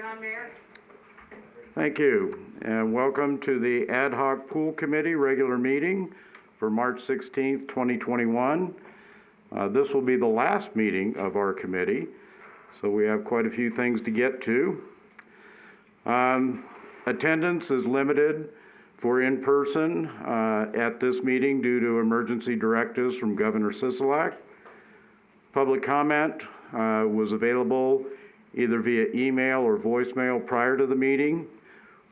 John Mayer. Thank you, and welcome to the Ad Hoc Pool Committee regular meeting for March 16th, 2021. This will be the last meeting of our committee, so we have quite a few things to get to. Attendance is limited for in-person at this meeting due to emergency directives from Governor Sisolak. Public comment was available either via email or voicemail prior to the meeting.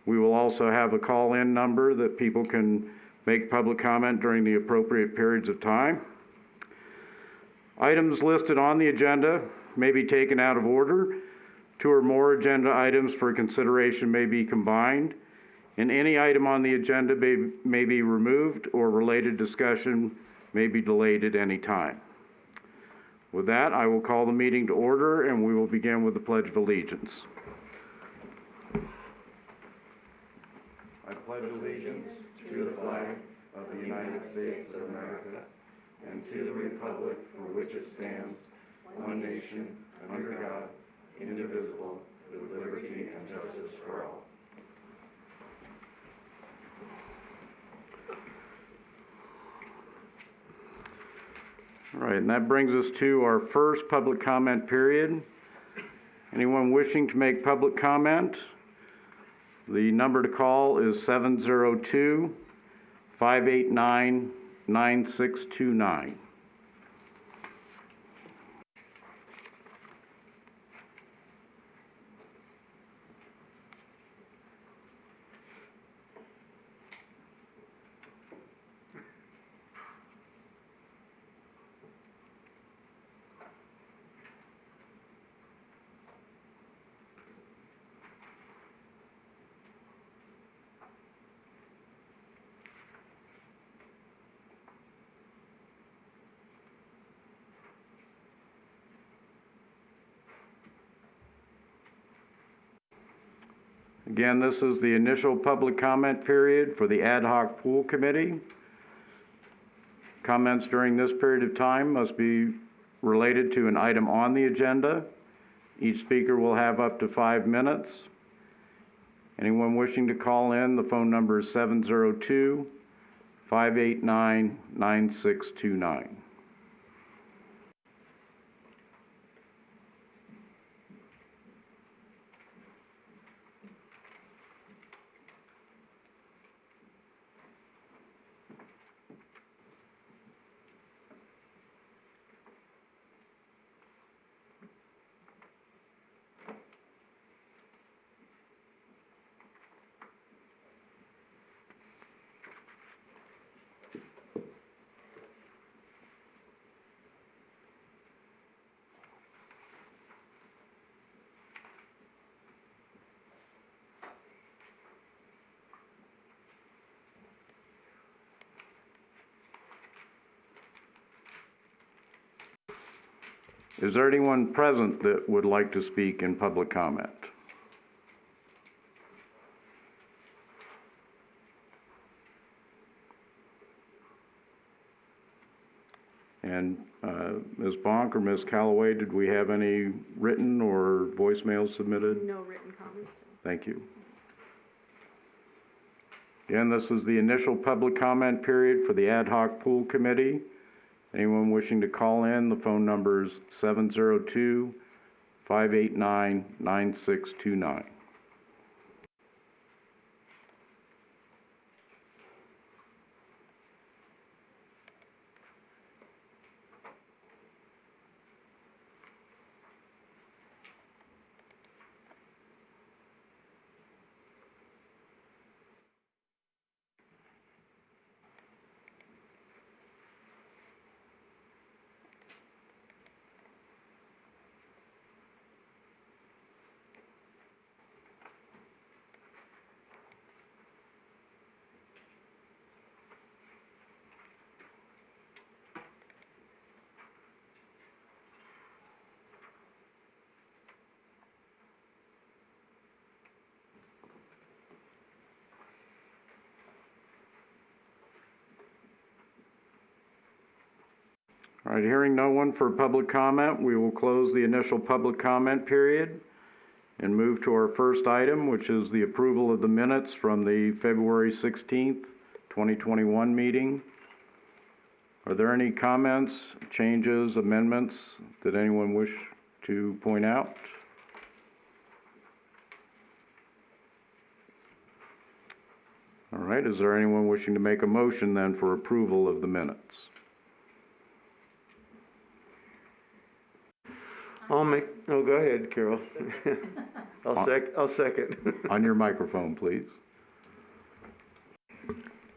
We will also have a call-in number that people can make public comment during the appropriate periods of time. Items listed on the agenda may be taken out of order. Two or more agenda items for consideration may be combined, and any item on the agenda may be removed or related discussion may be delayed at any time. With that, I will call the meeting to order, and we will begin with the Pledge of Allegiance. I pledge allegiance to the flag of the United States of America and to the republic for which it stands, one nation, under God, indivisible, with liberty and justice for all. All right, and that brings us to our first public comment period. Anyone wishing to make public comment? The number to call is 702-589-9629. Again, this is the initial public comment period for the Ad Hoc Pool Committee. Comments during this period of time must be related to an item on the agenda. Each speaker will have up to 5 minutes. Anyone wishing to call in, the phone number is 702-589-9629. Is there anyone present that would like to speak in public comment? And Ms. Bonk or Ms. Calloway, did we have any written or voicemails submitted? No written comments. Thank you. Again, this is the initial public comment period for the Ad Hoc Pool Committee. Anyone wishing to call in, the phone number is 702-589-9629. All right, hearing no one for public comment, we will close the initial public comment period. and move to our first item, which is the approval of the minutes from the February 16th, 2021 meeting. Are there any comments, changes, amendments that anyone wish to point out? All right, is there anyone wishing to make a motion then for approval of the minutes? Go ahead, Carol. I'll second. On your microphone, please.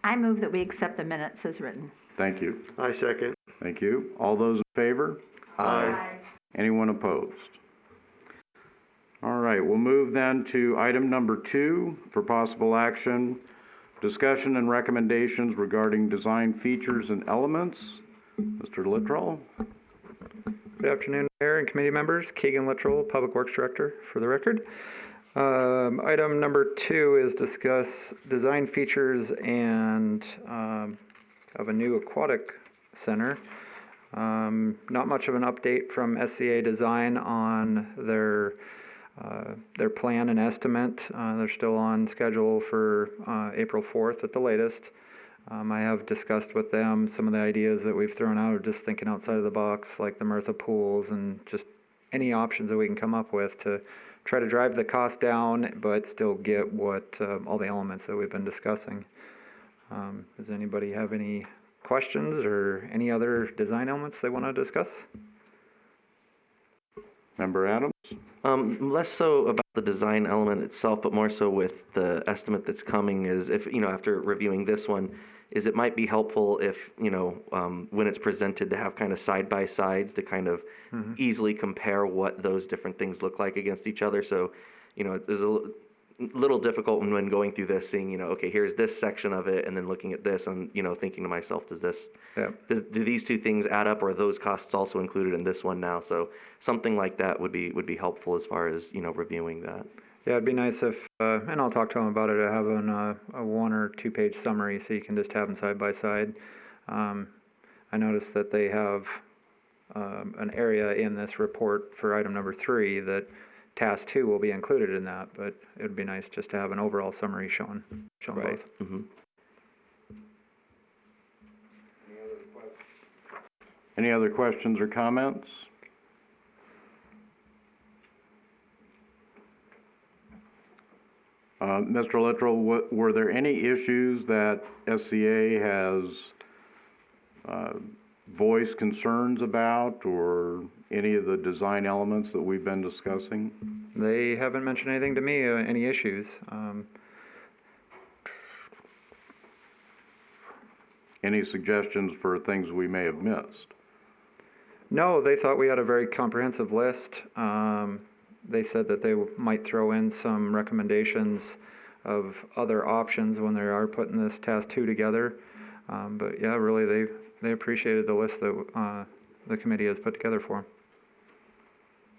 I move that we accept the minutes as written. Thank you. I second. Thank you. All those in favor? Aye. Anyone opposed? All right, we'll move then to item number 2 for possible action. Discussion and recommendations regarding design features and elements. Mr. Littrell. Good afternoon, Mayor and committee members. Keegan Littrell, Public Works Director, for the record. Item number 2 is discuss design features and of a new aquatic center. Not much of an update from SCA Design on their plan and estimate. They're still on schedule for April 4th at the latest. I have discussed with them some of the ideas that we've thrown out, just thinking outside of the box, like the Mirtha pools and just any options that we can come up with to try to drive the cost down, but still get what all the elements that we've been discussing. Does anybody have any questions or any other design elements they want to discuss? Member Adams? Less so about the design element itself, but more so with the estimate that's coming is if, after reviewing this one, is it might be helpful if, when it's presented to have kind of side-by-sides to kind of easily compare what those different things look like against each other. So, there's a little difficult when going through this, seeing, okay, here's this section of it, and then looking at this and, thinking to myself, do these two things add up, or are those costs also included in this one now? So something like that would be helpful as far as, reviewing that. Yeah, it'd be nice if, and I'll talk to them about it, having a 1 or 2 page summary so you can just have them side by side. I noticed that they have an area in this report for item number 3 that task 2 will be included in that, but it would be nice just to have an overall summary shown Right. both. Mm-hmm. Any other questions or comments? Mr. Littrell, were there any issues that SCA has voiced concerns about, or any of the design elements that we've been discussing? They haven't mentioned anything to me, any issues. Any suggestions for things we may have missed? No, they thought we had a very comprehensive list. They said that they might throw in some recommendations of other options when they are putting this task 2 together. But yeah, really, they appreciated the list that the committee has put together for them.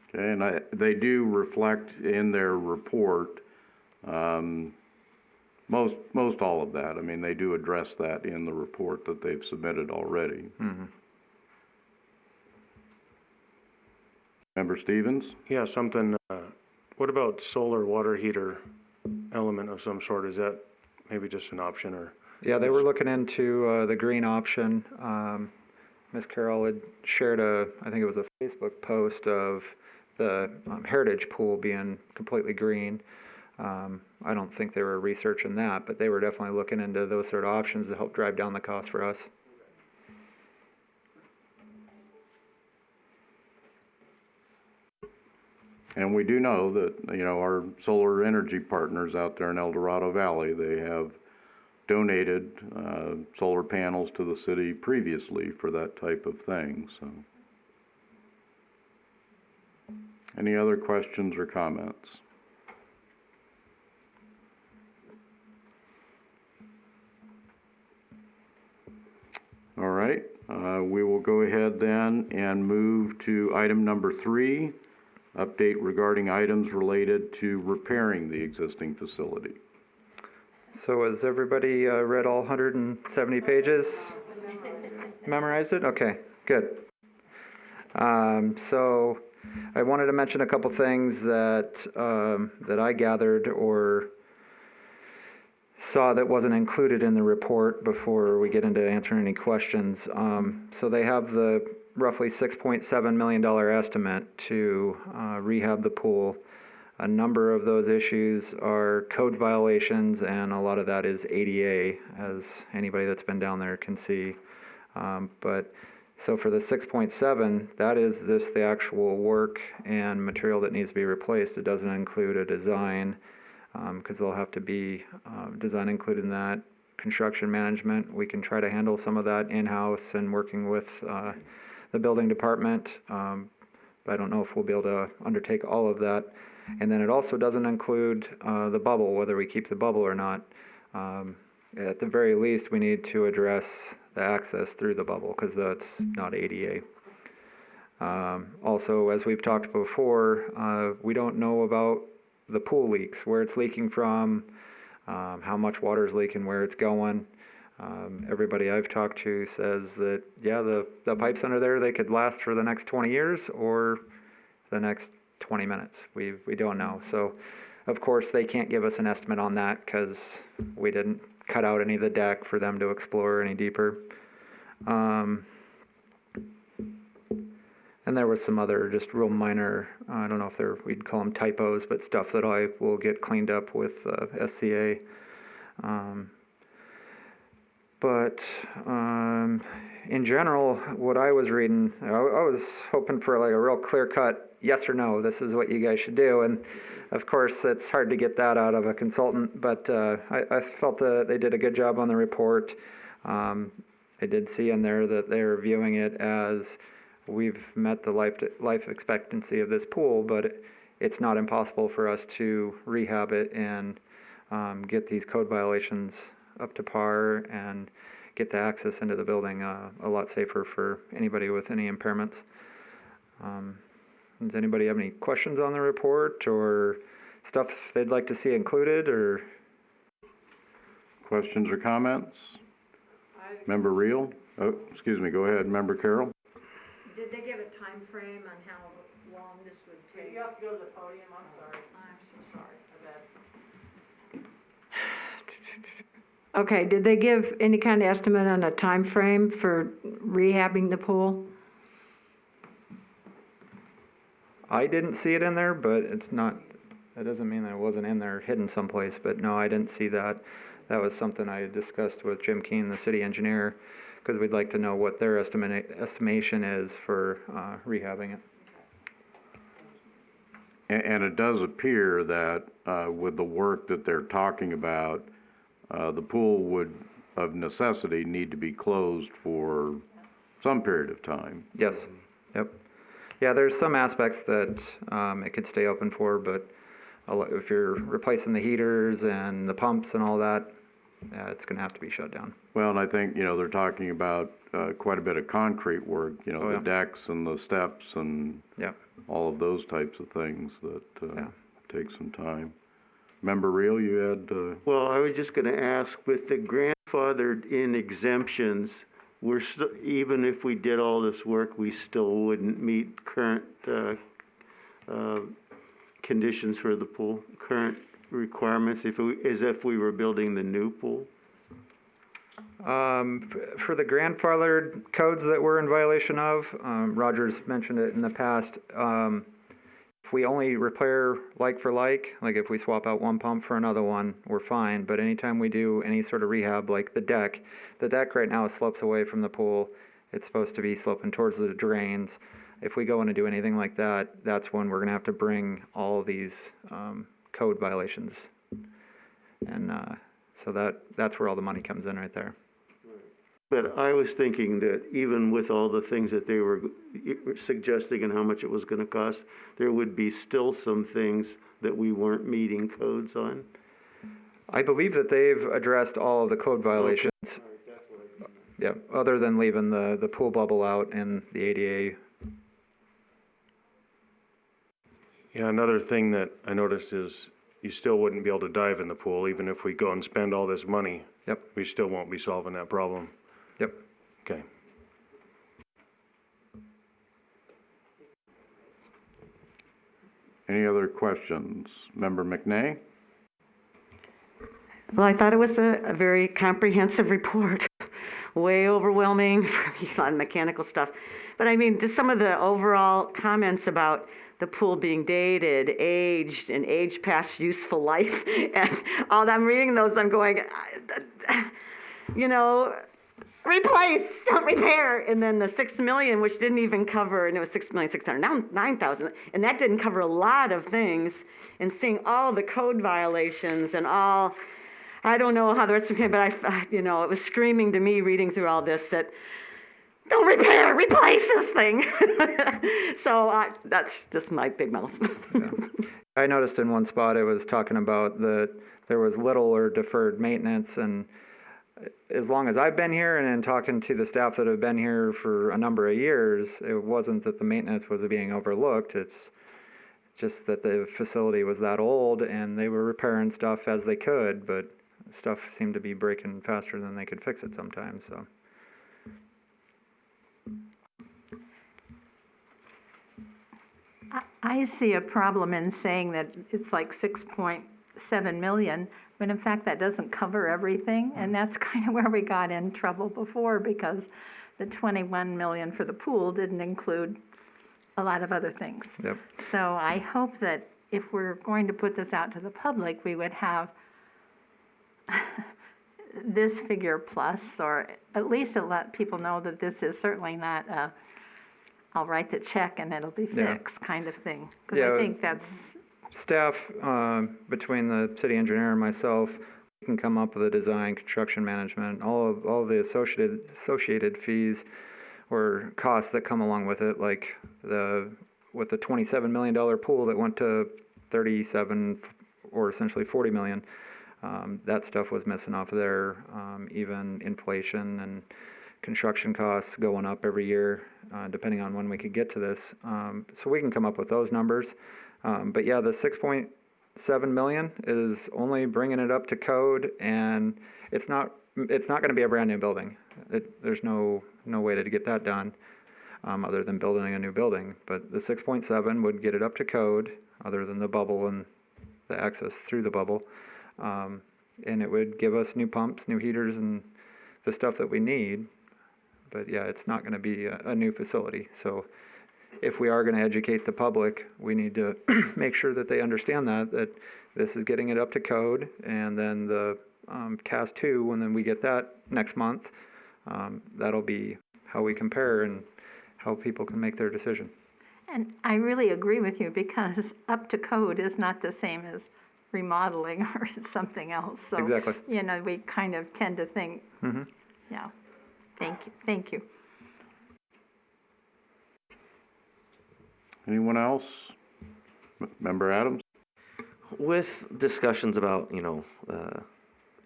Okay, and they do reflect in their report most all of that. I mean, they do address that in the report that they've submitted already. Mm-hmm. Member Stevens? Yeah, what about solar water heater element of some sort? Is that maybe just an option, or? Yeah, they were looking into the green option. Ms. Carroll had shared I think it was a Facebook post of the Heritage pool being completely green. I don't think they were researching that, but they were definitely looking into those sort of options to help drive down the cost for us. And we do know that, our solar energy partners out there in El Dorado Valley, they have donated solar panels to the city previously for that type of thing. So, any other questions or comments? All right, we will go ahead then and move to item number 3. Update regarding items related to repairing the existing facility. So has everybody read all 170 pages? Memorized it? Okay, good. So I wanted to mention a couple things that, that I gathered or saw that wasn't included in the report before we get into answering any questions. So they have the roughly $6.7 million estimate to rehab the pool. A number of those issues are code violations, and a lot of that is ADA, as anybody that's been down there can see. But so for the 6.7, that is just the actual work and material that needs to be replaced. It doesn't include a design, because there'll have to be design included in that. Construction management, we can try to handle some of that in-house and working with the building department, but I don't know if we'll be able to undertake all of that. And then it also doesn't include the bubble, whether we keep the bubble or not. At the very least, we need to address the access through the bubble, because that's not ADA. Also, as we've talked before, we don't know about the pool leaks, where it's leaking from, how much water is leaking, where it's going. Everybody I've talked to says that, yeah, the pipes under there, they could last for the next 20 years or the next 20 minutes. We don't know. So, of course, they can't give us an estimate on that because we didn't cut out any of the deck for them to explore any deeper. And there was some other just real minor, I don't know if we'd call them typos, but stuff that I will get cleaned up with SCA. But in general, what I was reading, I was hoping for like a real clear-cut yes or no, this is what you guys should do. And of course, it's hard to get that out of a consultant, but I felt that they did a good job on the report. I did see in there that they're viewing it as we've met the life expectancy of this pool, but it's not impossible for us to rehab it and get these code violations up to par and get the access into the building a lot safer for anybody with any impairments. Does anybody have any questions on the report or stuff they'd like to see included, or? Questions or comments? Member Reel? Oh, excuse me, go ahead, Member Carroll. Did they give a time frame on how long this would take? You have to go to the podium, I'm sorry. I'm so sorry, I bet. Okay, did they give any kind of estimate on a time frame for rehabbing the pool? I didn't see it in there, but it's not, that doesn't mean that it wasn't in there hidden someplace, but no, I didn't see that. That was something I discussed with Jim Keene, the city engineer, because we'd like to know what their estimation is for rehabbing it. And it does appear that with the work that they're talking about, the pool would, of necessity, need to be closed for some period of time. Yes, yep. Yeah, there's some aspects that it could stay open for, but if you're replacing the heaters and the pumps and all that, it's going to have to be shut down. Well, and I think, they're talking about quite a bit of concrete work, Oh, yeah. the decks and the steps and Yeah. all of those types of things that take some time. Member Reel, you had... Well, I was just gonna ask, with the grandfathered in exemptions, we're still, even if we did all this work, we still wouldn't meet current conditions for the pool, current requirements, as if we were building the new pool? For the grandfathered codes that we're in violation of, Roger's mentioned it in the past, if we only repair like for like if we swap out one pump for another one, we're fine. But anytime we do any sort of rehab, like the deck right now slopes away from the pool. It's supposed to be sloping towards the drains. If we go in and do anything like that, that's when we're going to have to bring all of these code violations. And so that's where all the money comes in right there. But I was thinking that even with all the things that they were suggesting and how much it was gonna cost, there would be still some things that we weren't meeting codes on. I believe that they've addressed all of the code violations. Yeah, other than leaving the pool bubble out and the ADA. Yeah, another thing that I noticed is you still wouldn't be able to dive in the pool, even if we go and spend all this money. Yep. We still won't be solving that problem. Yep. Okay. Any other questions? Member McNay? Well, I thought it was a very comprehensive report, way overwhelming for me, a lot of mechanical stuff. But I mean, just some of the overall comments about the pool being dated, aged, and aged past useful life, and all that, I'm reading those, I'm going, you know, replace, don't repair. And then the 6 million, which didn't even cover, and it was 6,609,000, and that didn't cover a lot of things. And seeing all the code violations and all, I don't know how the rest of it, but you know, it was screaming to me reading through all this that, don't repair, replace this thing. So that's just my big mouth. Yeah. I noticed in one spot it was talking about that there was little or deferred maintenance, and as long as I've been here and in talking to the staff that have been here for a number of years, it wasn't that the maintenance was being overlooked. It's just that the facility was that old and they were repairing stuff as they could, but stuff seemed to be breaking faster than they could fix it sometimes, so. I see a problem in saying that it's like 6.7 million, when in fact that doesn't cover everything. And that's kind of where we got in trouble before, because the 21 million for the pool didn't include a lot of other things. Yep. So I hope that if we're going to put this out to the public, we would have this figure plus, or at least to let people know that this is certainly not a, I'll write the check and it'll be fixed kind of thing. Because Yeah. I think that's, Staff, between the city engineer and myself, we can come up with a design, construction management, all the associated fees or costs that come along with it, like with the $27 million pool that went to 37 or essentially 40 million. That stuff was missing off of there. Even inflation and construction costs going up every year, depending on when we could get to this. So we can come up with those numbers. But yeah, the 6.7 million is only bringing it up to code, and it's not going to be a brand new building. There's no way to get that done, other than building a new building. But the 6.7 would get it up to code, other than the bubble and the access through the bubble. And it would give us new pumps, new heaters, and the stuff that we need. But yeah, it's not going to be a new facility. So if we are going to educate the public, we need to make sure that they understand that this is getting it up to code. And then the CAS 2, when then we get that next month, that'll be how we compare and how people can make their decision. and I really agree with you, because up to code is not the same as remodeling or something else. So, Exactly. you know, we kind of tend to think, yeah, thank you. Anyone else? Member Adams? With discussions about,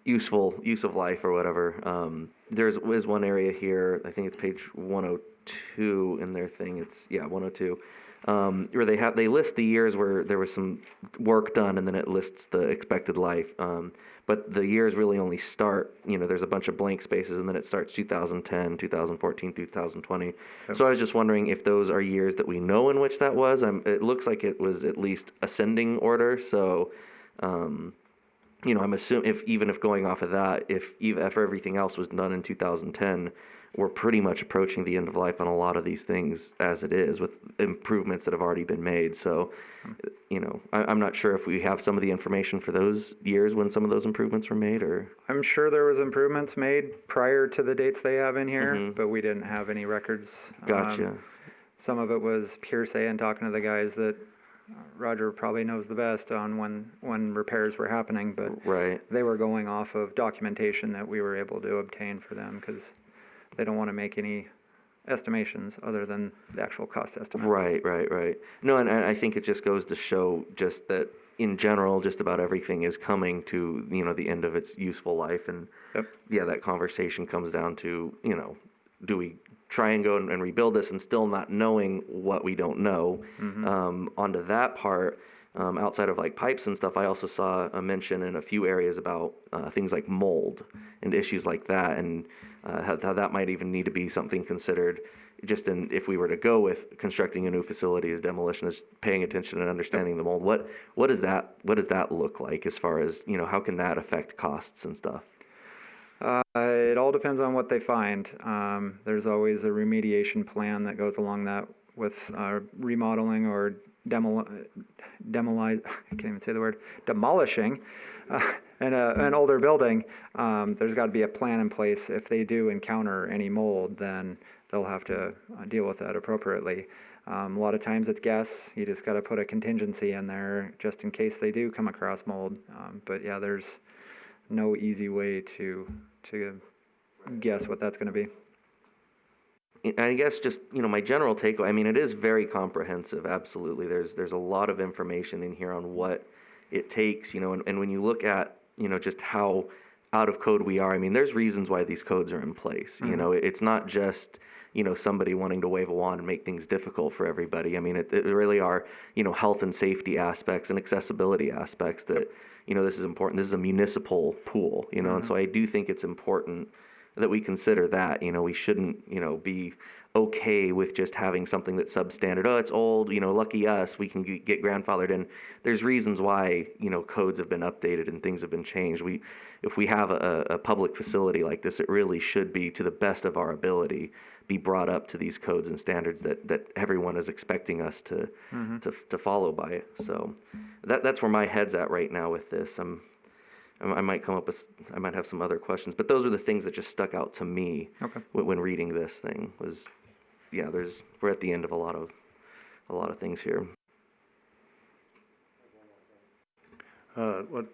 useful use of life or whatever, there is one area here, I think it's page 102 in their thing, 102, where they list the years where there was some work done, and then it lists the expected life. But the years really only start, there's a bunch of blank spaces, and then it starts 2010, 2014, 2020. Okay. So I was just wondering if those are years that we know in which that was. It looks like it was at least ascending order. So, I'm assuming even if going off of that, if everything else was done in 2010, we're pretty much approaching the end of life on a lot of these things as it is, with improvements that have already been made. So, I'm not sure if we have some of the information for those years when some of those improvements were made, or... I'm sure there was improvements made prior to the dates they have in here, but we didn't have any records. Gotcha. Some of it was hearsay and talking to the guys that Roger probably knows the best on when repairs were happening, but right. They were going off of documentation that we were able to obtain for them, because they don't want to make any estimations other than the actual cost estimate. Right. No, and I think it just goes to show just that in general, just about everything is coming to, the end of its useful life. And yeah, that conversation comes down to, do we try and go and rebuild this and still not knowing what we don't know? Onto that part, outside of like pipes and stuff, I also saw a mention in a few areas about things like mold and issues like that, and how that might even need to be something considered. Just in, if we were to go with constructing a new facility as demolition, is paying attention and understanding the mold. What does that look like as far as, you know, how can that affect costs and stuff? It all depends on what they find. There's always a remediation plan that goes along that with remodeling or I can't even say the word, demolishing an older building. There's got to be a plan in place. If they do encounter any mold, then they'll have to deal with that appropriately. A lot of times it's guess. You just got to put a contingency in there just in case they do come across mold. But yeah, there's no easy way to guess what that's going to be. I guess just, you know, my general takeaway, I mean, it is very comprehensive, absolutely. There's a lot of information in here on what it takes, you know, and when you look at, you know, just how out of code we are, I mean, there's reasons why these codes are in place. You know, it's not just, you know, somebody wanting to wave a wand and make things difficult for everybody. I mean, it really are, you know, health and safety aspects and accessibility aspects that, you know, this is important. This is a municipal pool, you know, and so I do think it's important that we consider that. You know, we shouldn't, you know, be okay with just having something that's substandard. Oh, it's old, you know, lucky us, we can get grandfathered in. There's reasons why, you know, codes have been updated and things have been changed. If we have a public facility like this, it really should be, to the best of our ability, be brought up to these codes and standards that everyone is expecting us to follow by. So that's where my head's at right now with this. I might come up with, I might have some other questions, but those are the things that just stuck out to me when reading this thing. Was, yeah, we're at the end of a lot of things here. What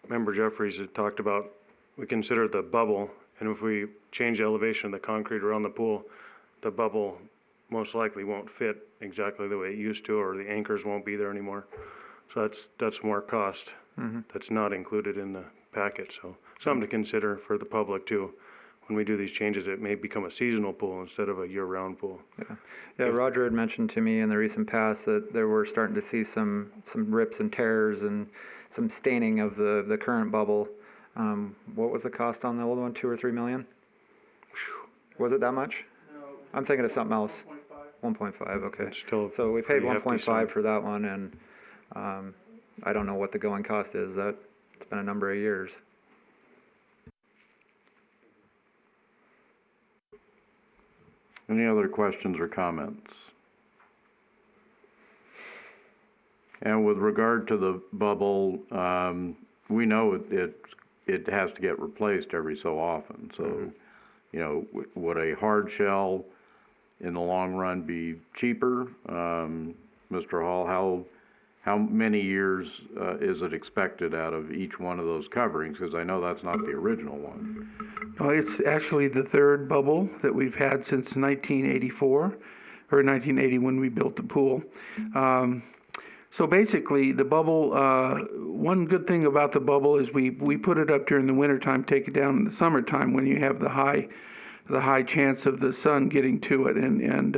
Member Jeffries had talked about, we consider the bubble, and if we change the elevation of the concrete around the pool, the bubble most likely won't fit exactly the way it used to, or the anchors won't be there anymore. So that's more cost. That's not included in the packet. So something to consider for the public too. When we do these changes, it may become a seasonal pool instead of a year-round pool. Yeah, Roger had mentioned to me in the recent past that there were starting to see some rips and tears and some staining of the current bubble. What was the cost on the old one? 2 or 3 million? Was it that much? No. I'm thinking of something else. 1.5. Okay. It's still so we paid pretty hefty 1.5 for that one, and I don't know what the going cost is. It's been a number of years. Any other questions or comments? And with regard to the bubble, we know it has to get replaced every so often. So, you know, would a hard shell in the long run be cheaper? Mr. Hall, how many years is it expected out of each one of those coverings? Because I know that's not the original one. No, it's actually the third bubble that we've had since 1984, or 1980 when we built the pool. So basically, the bubble, one good thing about the bubble is we put it up during the wintertime, take it down in the summertime when you have the high chance of the sun getting to it and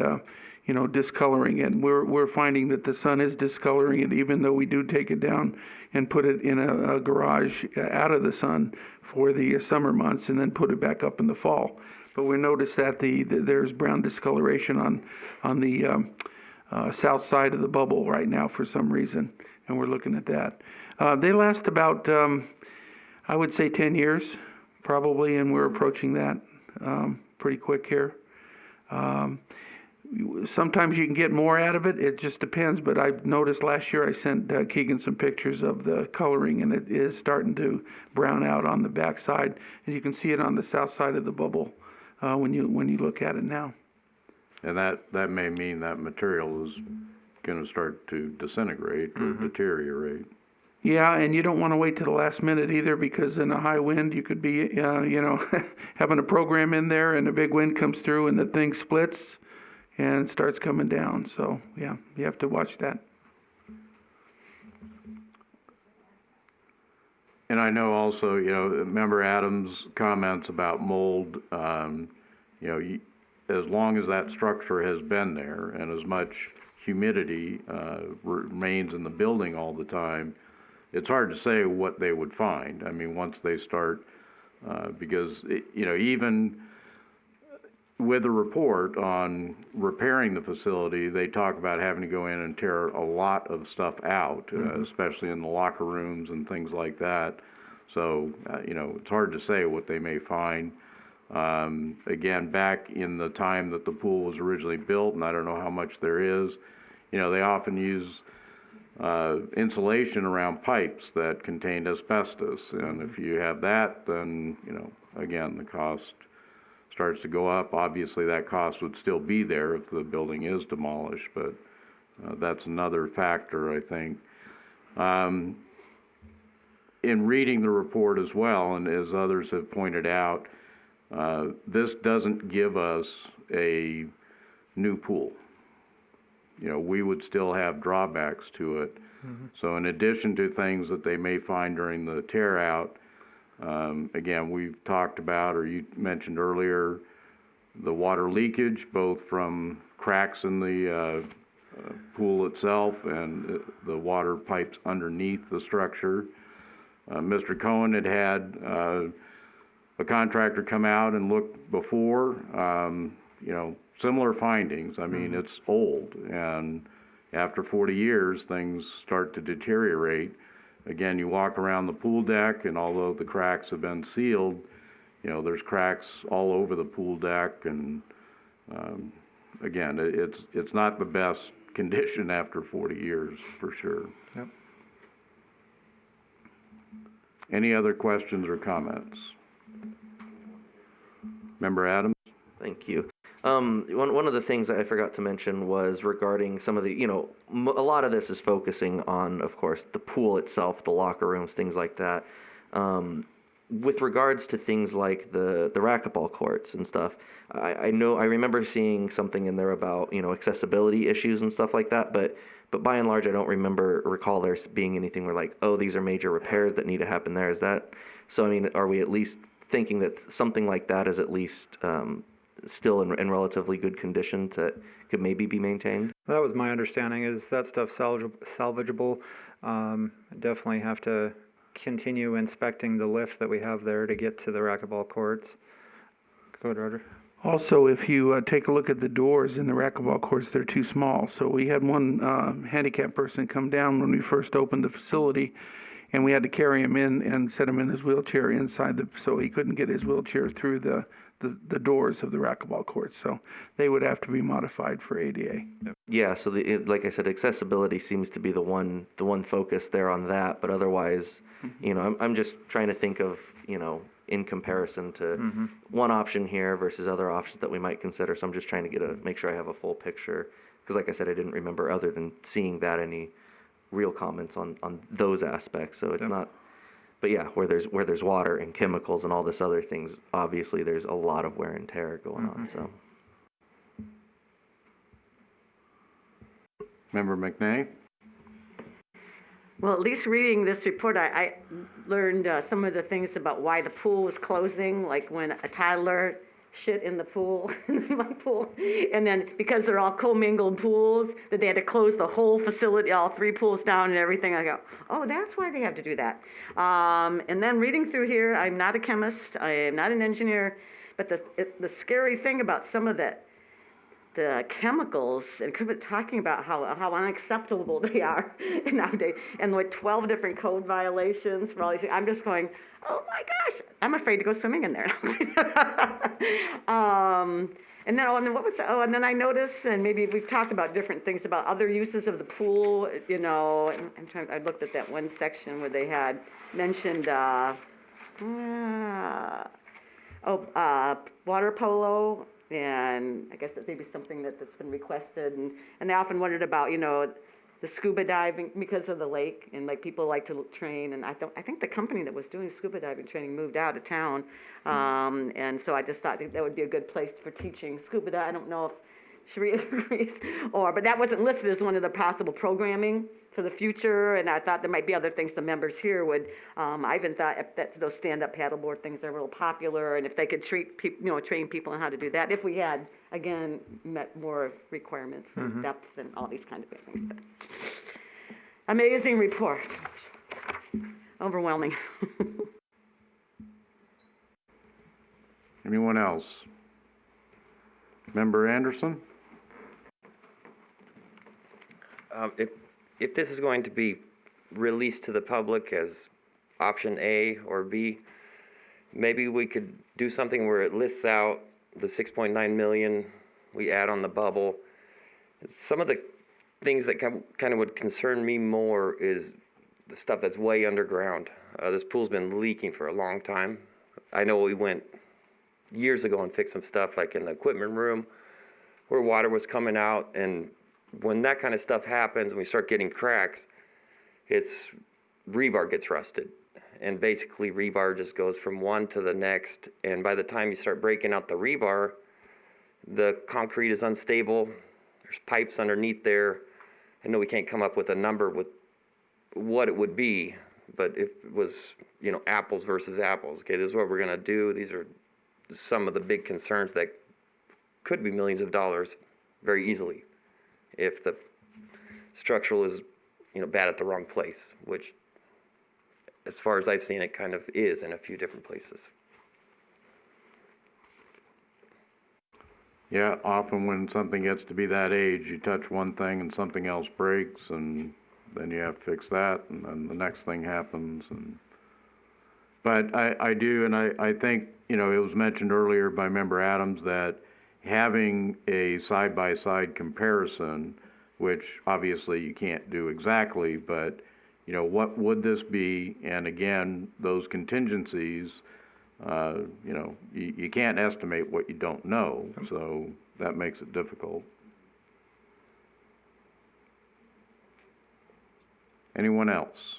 you know, discoloring it. We're finding that the sun is discoloring it, even though we do take it down and put it in a garage out of the sun for the summer months and then put it back up in the fall. But we noticed that there's brown discoloration on the south side of the bubble right now for some reason, and we're looking at that. They last about, I would say 10 years probably, and we're approaching that pretty quick here. Sometimes you can get more out of it. It just depends. But I've noticed last year I sent Keegan some pictures of the coloring, and it is starting to brown out on the back side, and you can see it on the south side of the bubble when you look at it now. And that may mean that material is going to start to disintegrate or deteriorate. Yeah, and you don't want to wait to the last minute either, because in a high wind you could be, you know, having a program in there, and a big wind comes through and the thing splits and starts coming down. So yeah, you have to watch that. And I know also, you know, remember Adam's comments about mold. You know, as long as that structure has been there and as much humidity remains in the building all the time, it's hard to say what they would find. I mean, once they start, because, even with a report on repairing the facility, they talk about having to go in and tear a lot of stuff out, especially in the locker rooms and things like that. So, it's hard to say what they may find. Again, back in the time that the pool was originally built, and I don't know how much there is, they often use insulation around pipes that contained asbestos. And if you have that, then, again, the cost starts to go up. Obviously, that cost would still be there if the building is demolished, but that's another factor, I think. In reading the report as well, and as others have pointed out, this doesn't give us a new pool. We would still have drawbacks to it. So in addition to things that they may find during the tear out, again, we've talked about, or you mentioned earlier, the water leakage, both from cracks in the pool itself and the water pipes underneath the structure. Mr. Cohen had a contractor come out and look before, similar findings. I mean, it's old, and after 40 years, things start to deteriorate. Again, you walk around the pool deck, and although the cracks have been sealed, there's cracks all over the pool deck, and again, it's not the best condition after 40 years, for sure. Yep. Any other questions or comments? Member Adams? Thank you. One of the things I forgot to mention was regarding some of the, a lot of this is focusing on, of course, the pool itself, the locker rooms, things like that. With regards to things like the racquetball courts and stuff, I remember seeing something in there about, accessibility issues and stuff like that, but by and large, I don't recall there being anything where like, oh, these are major repairs that need to happen there. Is that, so I mean, are we at least thinking that something like that is at least still in relatively good condition that could maybe be maintained? That was my understanding, is that stuff salvageable. Definitely have to continue inspecting the lift that we have there to get to the racquetball courts. Go ahead, Roger. Also, if you take a look at the doors in the racquetball courts, they're too small. So we had one handicapped person come down when we first opened the facility, and we had to carry him in and set him in his wheelchair inside so he couldn't get his wheelchair through the doors of the racquetball courts. So they would have to be modified for ADA. Yeah, so like I said, accessibility seems to be the one focus there on that, but otherwise, I'm just trying to think of, in comparison to one option here versus other options that we might consider. So I'm just trying to make sure I have a full picture, because like I said, I didn't remember, other than seeing that, any real comments on those aspects. So it's not, but yeah, where there's water and chemicals and all this other things, obviously there's a lot of wear and tear going on. So. Member McNay? Well, at least reading this report, I learned some of the things about why the pool was closing, like when a toddler shit in the pool, in my pool, and then because they're all commingled pools, that they had to close the whole facility, all 3 pools down and everything. I go, oh, that's why they have to do that. And then reading through here, I'm not a chemist, I am not an engineer, but the scary thing about some of the chemicals, and talking about how unacceptable they are nowadays, and with 12 different code violations for all these things, I'm just going, oh my gosh, I'm afraid to go swimming in there. And then I noticed, and maybe we've talked about different things about other uses of the pool, I looked at that one section where they had mentioned, water polo. And I guess that may be something that's been requested, and they often wondered about, the scuba diving because of the lake, and like people like to train, and I think the company that was doing scuba diving training moved out of town, and so I just thought that would be a good place for teaching scuba dive. I don't know if Sheree agrees. But that wasn't listed as one of the possible programming for the future, and I thought there might be other things the members here would, I even thought if that's those stand-up paddleboard things are real popular, and if they could train people on how to do that, if we had, again, met more requirements and depth and all these kind of things. But amazing report. Overwhelming. Anyone else? Member Anderson? If this is going to be released to the public as option A or B, maybe we could do something where it lists out the 6.9 million we add on the bubble. Some of the things that kind of would concern me more is the stuff that's way underground. This pool's been leaking for a long time. I know we went years ago and fixed some stuff like in the equipment room where water was coming out, and when that kind of stuff happens and we start getting cracks, rebar gets rusted. And basically rebar just goes from one to the next, and by the time you start breaking out the rebar, the concrete is unstable. There's pipes underneath there. I know we can't come up with a number with what it would be, but if it was, apples versus apples, okay, this is what we're gonna do. These are some of the big concerns that could be millions of dollars very easily if the structural is, bad at the wrong place, which, as far as I've seen it, kind of is in a few different places. Yeah, often when something gets to be that age, you touch one thing and something else breaks, and then you have to fix that, and then the next thing happens. But I do, and I think, it was mentioned earlier by Member Adams that having a side-by-side comparison, which obviously you can't do exactly, but, what would this be? And again, those contingencies, you can't estimate what you don't know, so that makes it difficult. Anyone else?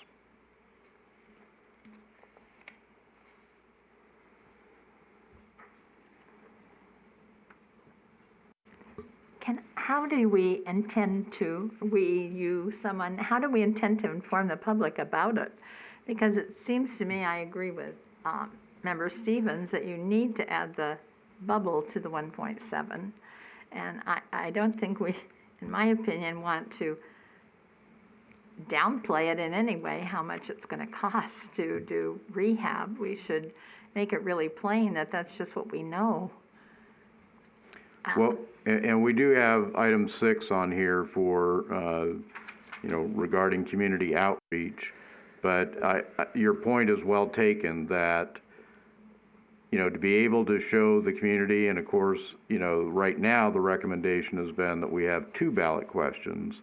How do we intend to, how do we intend to inform the public about it? Because it seems to me, I agree with Member Stevens, that you need to add the bubble to the 1.7. And I don't think we, in my opinion, want to downplay it in any way, how much it's going to cost to do rehab. We should make it really plain that that's just what we know. Well, and we do have item 6 on here for, regarding community outreach. But your point is well taken that, to be able to show the community, and of course, right now the recommendation has been that we have 2 ballot questions.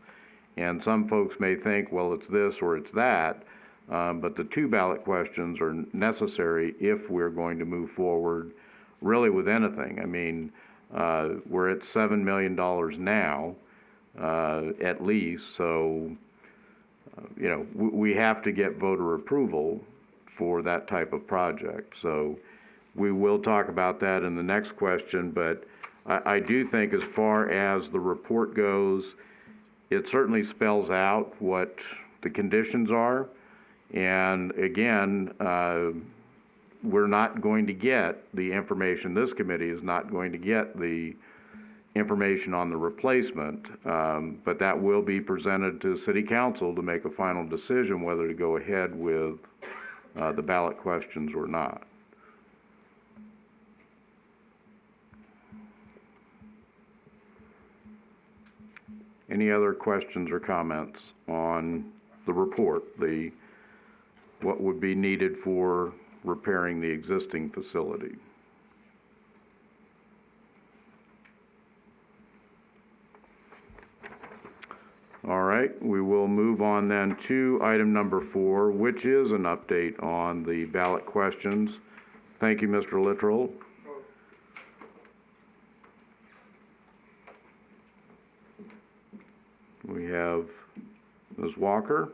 And some folks may think, well, it's this or it's that. But the 2 ballot questions are necessary if we're going to move forward really with anything. I mean, we're at $7 million now, at least, so, we have to get voter approval for that type of project. So we will talk about that in the next question, but I do think as far as the report goes, it certainly spells out what the conditions are. And again, we're not going to get the information, this committee is not going to get the information on the replacement, but that will be presented to City Council to make a final decision whether to go ahead with the ballot questions or not. Any other questions or comments on the report, what would be needed for repairing the existing facility? All right, we will move on then to item number 4, which is an update on the ballot questions. Thank you, Mr. Littrell. We have Ms. Walker.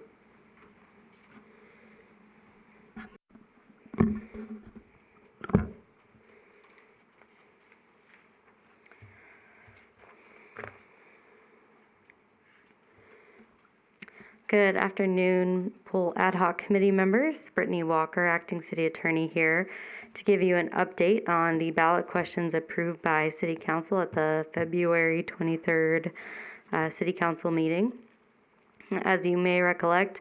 Good afternoon, pool ad hoc committee members. Brittany Walker, acting city attorney here to give you an update on the ballot questions approved by City Council at the February 23rd City Council meeting. As you may recollect,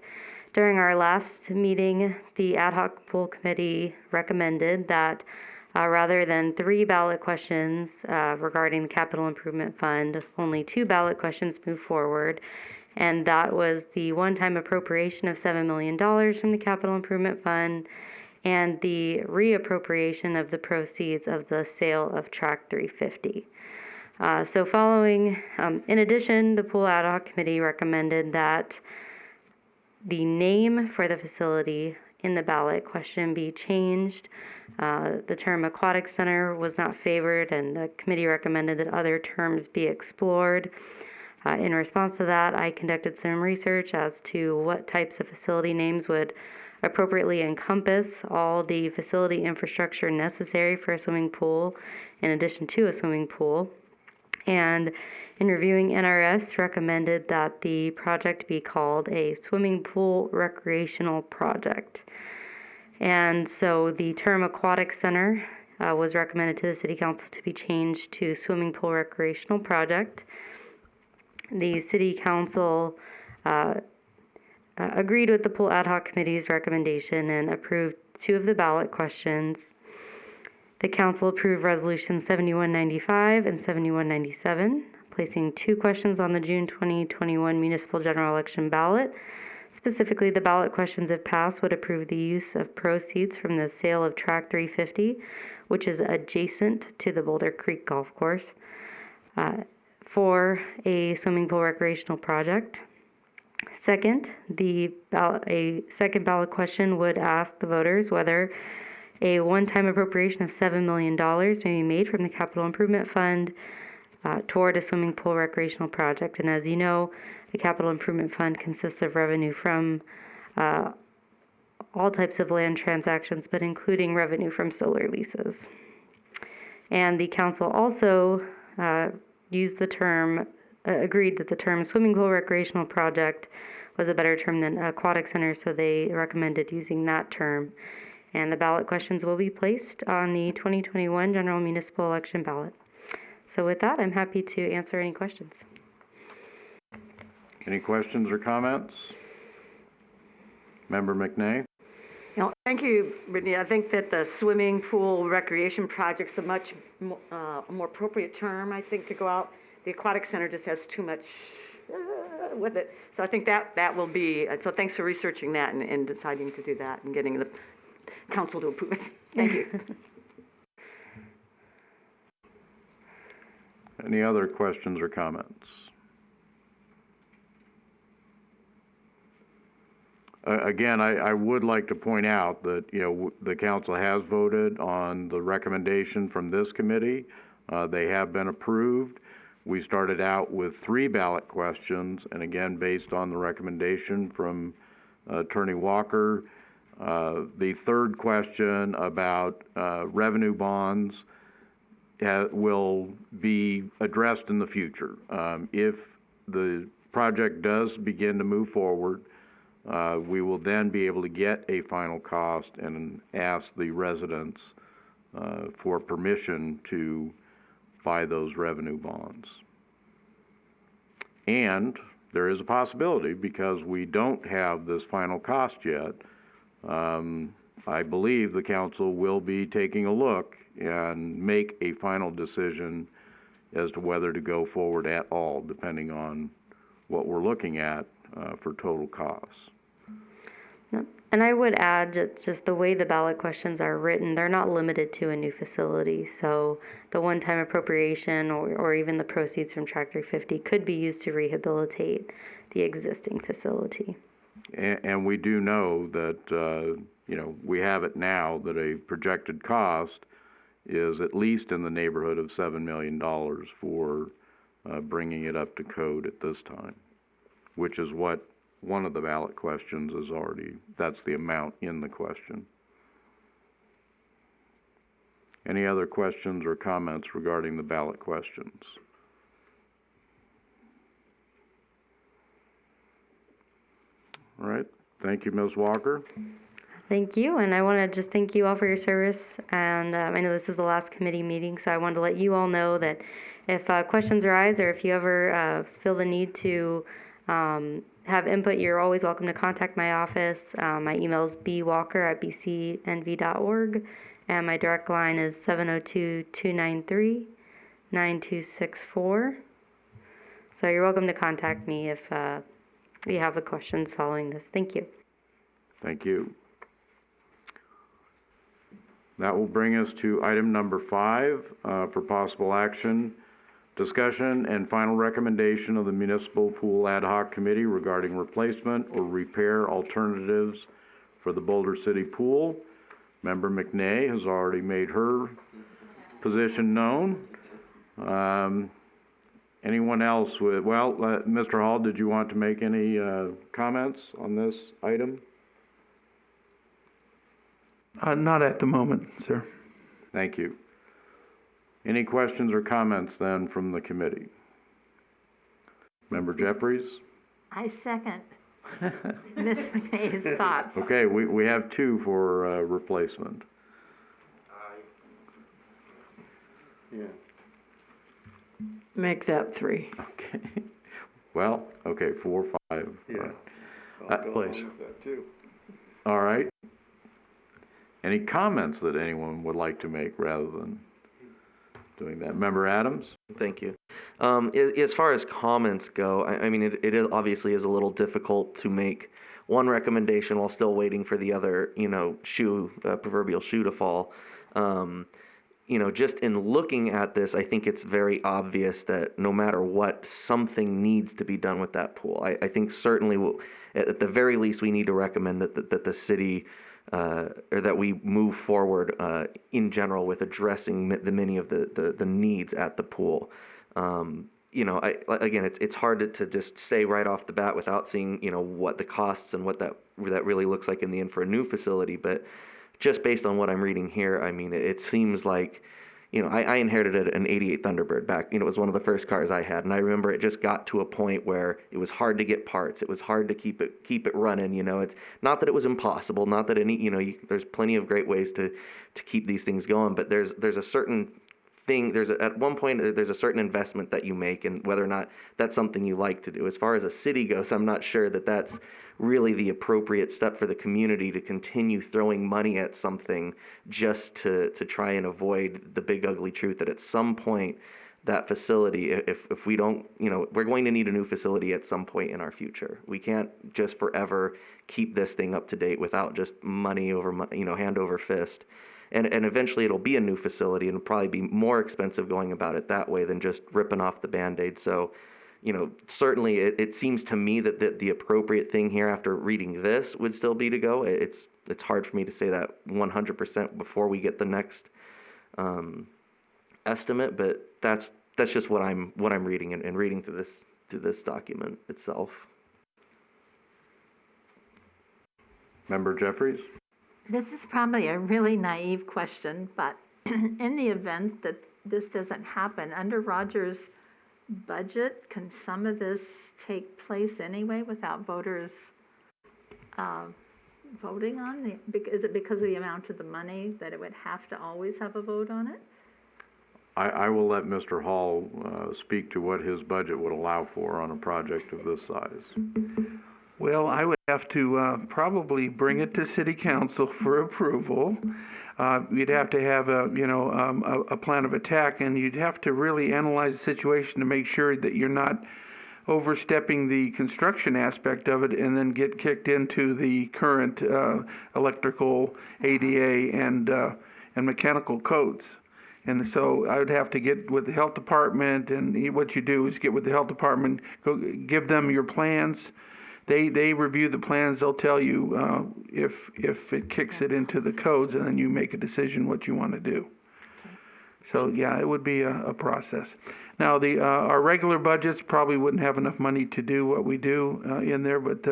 during our last meeting, the ad hoc pool committee recommended that rather than 3 ballot questions regarding the capital improvement fund, only 2 ballot questions move forward. And that was the one-time appropriation of $7 million from the capital improvement fund and the reappropriation of the proceeds of the sale of Track 350. So following, in addition, the pool ad hoc committee recommended that the name for the facility in the ballot question be changed. The term aquatic center was not favored, and the committee recommended that other terms be explored. In response to that, I conducted some research as to what types of facility names would appropriately encompass all the facility infrastructure necessary for a swimming pool, in addition to a swimming pool. And in reviewing NRS, recommended that the project be called a swimming pool recreational project. And so the term aquatic center was recommended to the City Council to be changed to swimming pool recreational project. The City Council agreed with the Pool Ad Hoc Committee's recommendation and approved 2 of the ballot questions. The Council approved Resolution 7195 and 7197, placing 2 questions on the June 2021 Municipal General Election ballot. Specifically, the ballot questions, if passed, would approve the use of proceeds from the sale of Track 350, which is adjacent to the Boulder Creek Golf Course, for a swimming pool recreational project. Second, a second ballot question would ask the voters whether a one-time appropriation of $7 million may be made from the Capital Improvement Fund toward a swimming pool recreational project. And as you know, the Capital Improvement Fund consists of revenue from all types of land transactions, but including revenue from solar leases. And the council also used the term, agreed that the term swimming pool recreational project was a better term than aquatic center, so they recommended using that term. And the ballot questions will be placed on the 2021 general municipal election ballot. So with that, I'm happy to answer any questions. Any questions or comments? Member McNay? Thank you, Brittany. I think that the swimming pool recreation project's a much more appropriate term, I think, to go out. The aquatic center just has too much with it. So I think that will be, so thanks for researching that and deciding to do that and getting the council to approve it. Thank you. Any other questions or comments? Again, I would like to point out that, the council has voted on the recommendation from this committee. They have been approved. We started out with 3 ballot questions, and again, based on the recommendation from Attorney Walker, the 3rd question about revenue bonds will be addressed in the future. If the project does begin to move forward, we will then be able to get a final cost and ask the residents for permission to buy those revenue bonds. And there is a possibility, because we don't have this final cost yet, I believe the council will be taking a look and make a final decision as to whether to go forward at all, depending on what we're looking at for total costs. And I would add just the way the ballot questions are written, they're not limited to a new facility. So the one-time appropriation or even the proceeds from Track 350 could be used to rehabilitate the existing facility. And we do know that, we have it now that a projected cost is at least in the neighborhood of $7 million for bringing it up to code at this time, which is what one of the ballot questions is already, that's the amount in the question. Any other questions or comments regarding the ballot questions? All right, thank you, Ms. Walker. Thank you, and I want to just thank you all for your service. And I know this is the last committee meeting, so I wanted to let you all know that if questions arise or if you ever feel the need to have input, you're always welcome to contact my office. My email is bwalker@bcnv.org, and my direct line is 702-293-9264. So you're welcome to contact me if you have questions following this. Thank you. Thank you. That will bring us to item number 5 for possible action. Discussion and final recommendation of the Municipal Pool Ad Hoc Committee regarding replacement or repair alternatives for the Boulder City Pool. Member McNay has already made her position known. Anyone else with, well, Mr. Hall, did you want to make any comments on this item? Not at the moment, sir. Thank you. Any questions or comments then from the committee? Member Jeffries? I second Ms. McNay's thoughts. Okay, we have 2 for replacement. Yeah. Make that 3. Okay. Well, okay, 4, 5. Yeah. Please. All right. Any comments that anyone would like to make rather than doing that? Member Adams? Thank you. As far as comments go, I mean, it is obviously is a little difficult to make one recommendation while still waiting for the other, proverbial shoe to fall. Just in looking at this, I think it's very obvious that no matter what, something needs to be done with that pool. I think certainly, at the very least, we need to recommend that the city or that we move forward in general with addressing many of the needs at the pool. It's hard to just say right off the bat without seeing what the costs and what that really looks like in the end for a new facility. But just based on what I'm reading here, I mean, it seems like, I inherited an '88 Thunderbird back. It was one of the first cars I had, and I remember it just got to a point where it was hard to get parts. It was hard to keep it running. It's not that it was impossible, not that there's plenty of great ways to keep these things going, but there's a certain thing. At one point there's a certain investment that you make, and whether or not that's something you like to do. As far as a city goes, I'm not sure that that's really the appropriate step for the community to continue throwing money at something just to try and avoid the big ugly truth that at some point that facility, if we don't, we're going to need a new facility at some point in our future. We can't just forever keep this thing up to date without just money over, hand over fist. And eventually it'll be a new facility, and it'll probably be more expensive going about it that way than just ripping off the Band-Aid. So, certainly it seems to me that the appropriate thing here after reading this would still be to go. It's hard for me to say that 100% before we get the next estimate, but that's just what I'm reading and reading through this document itself. Member Jeffries? This is probably a really naive question, but in the event that this doesn't happen, under Roger's budget, can some of this take place anyway without voters voting on it? Is it because of the amount of the money that it would have to always have a vote on it? I will let Mr. Hall speak to what his budget would allow for on a project of this size. Well, I would have to probably bring it to City Council for approval. You'd have to have a plan of attack, and you'd have to really analyze the situation to make sure that you're not overstepping the construction aspect of it and then get kicked into the current electrical, ADA, and mechanical codes. And so I would have to get with the health department, and what you do is get with the health department, go give them your plans. They review the plans. They'll tell you if it kicks it into the codes, and then you make a decision what you want to do. So yeah, it would be a process. Now our regular budgets probably wouldn't have enough money to do what we do in there, but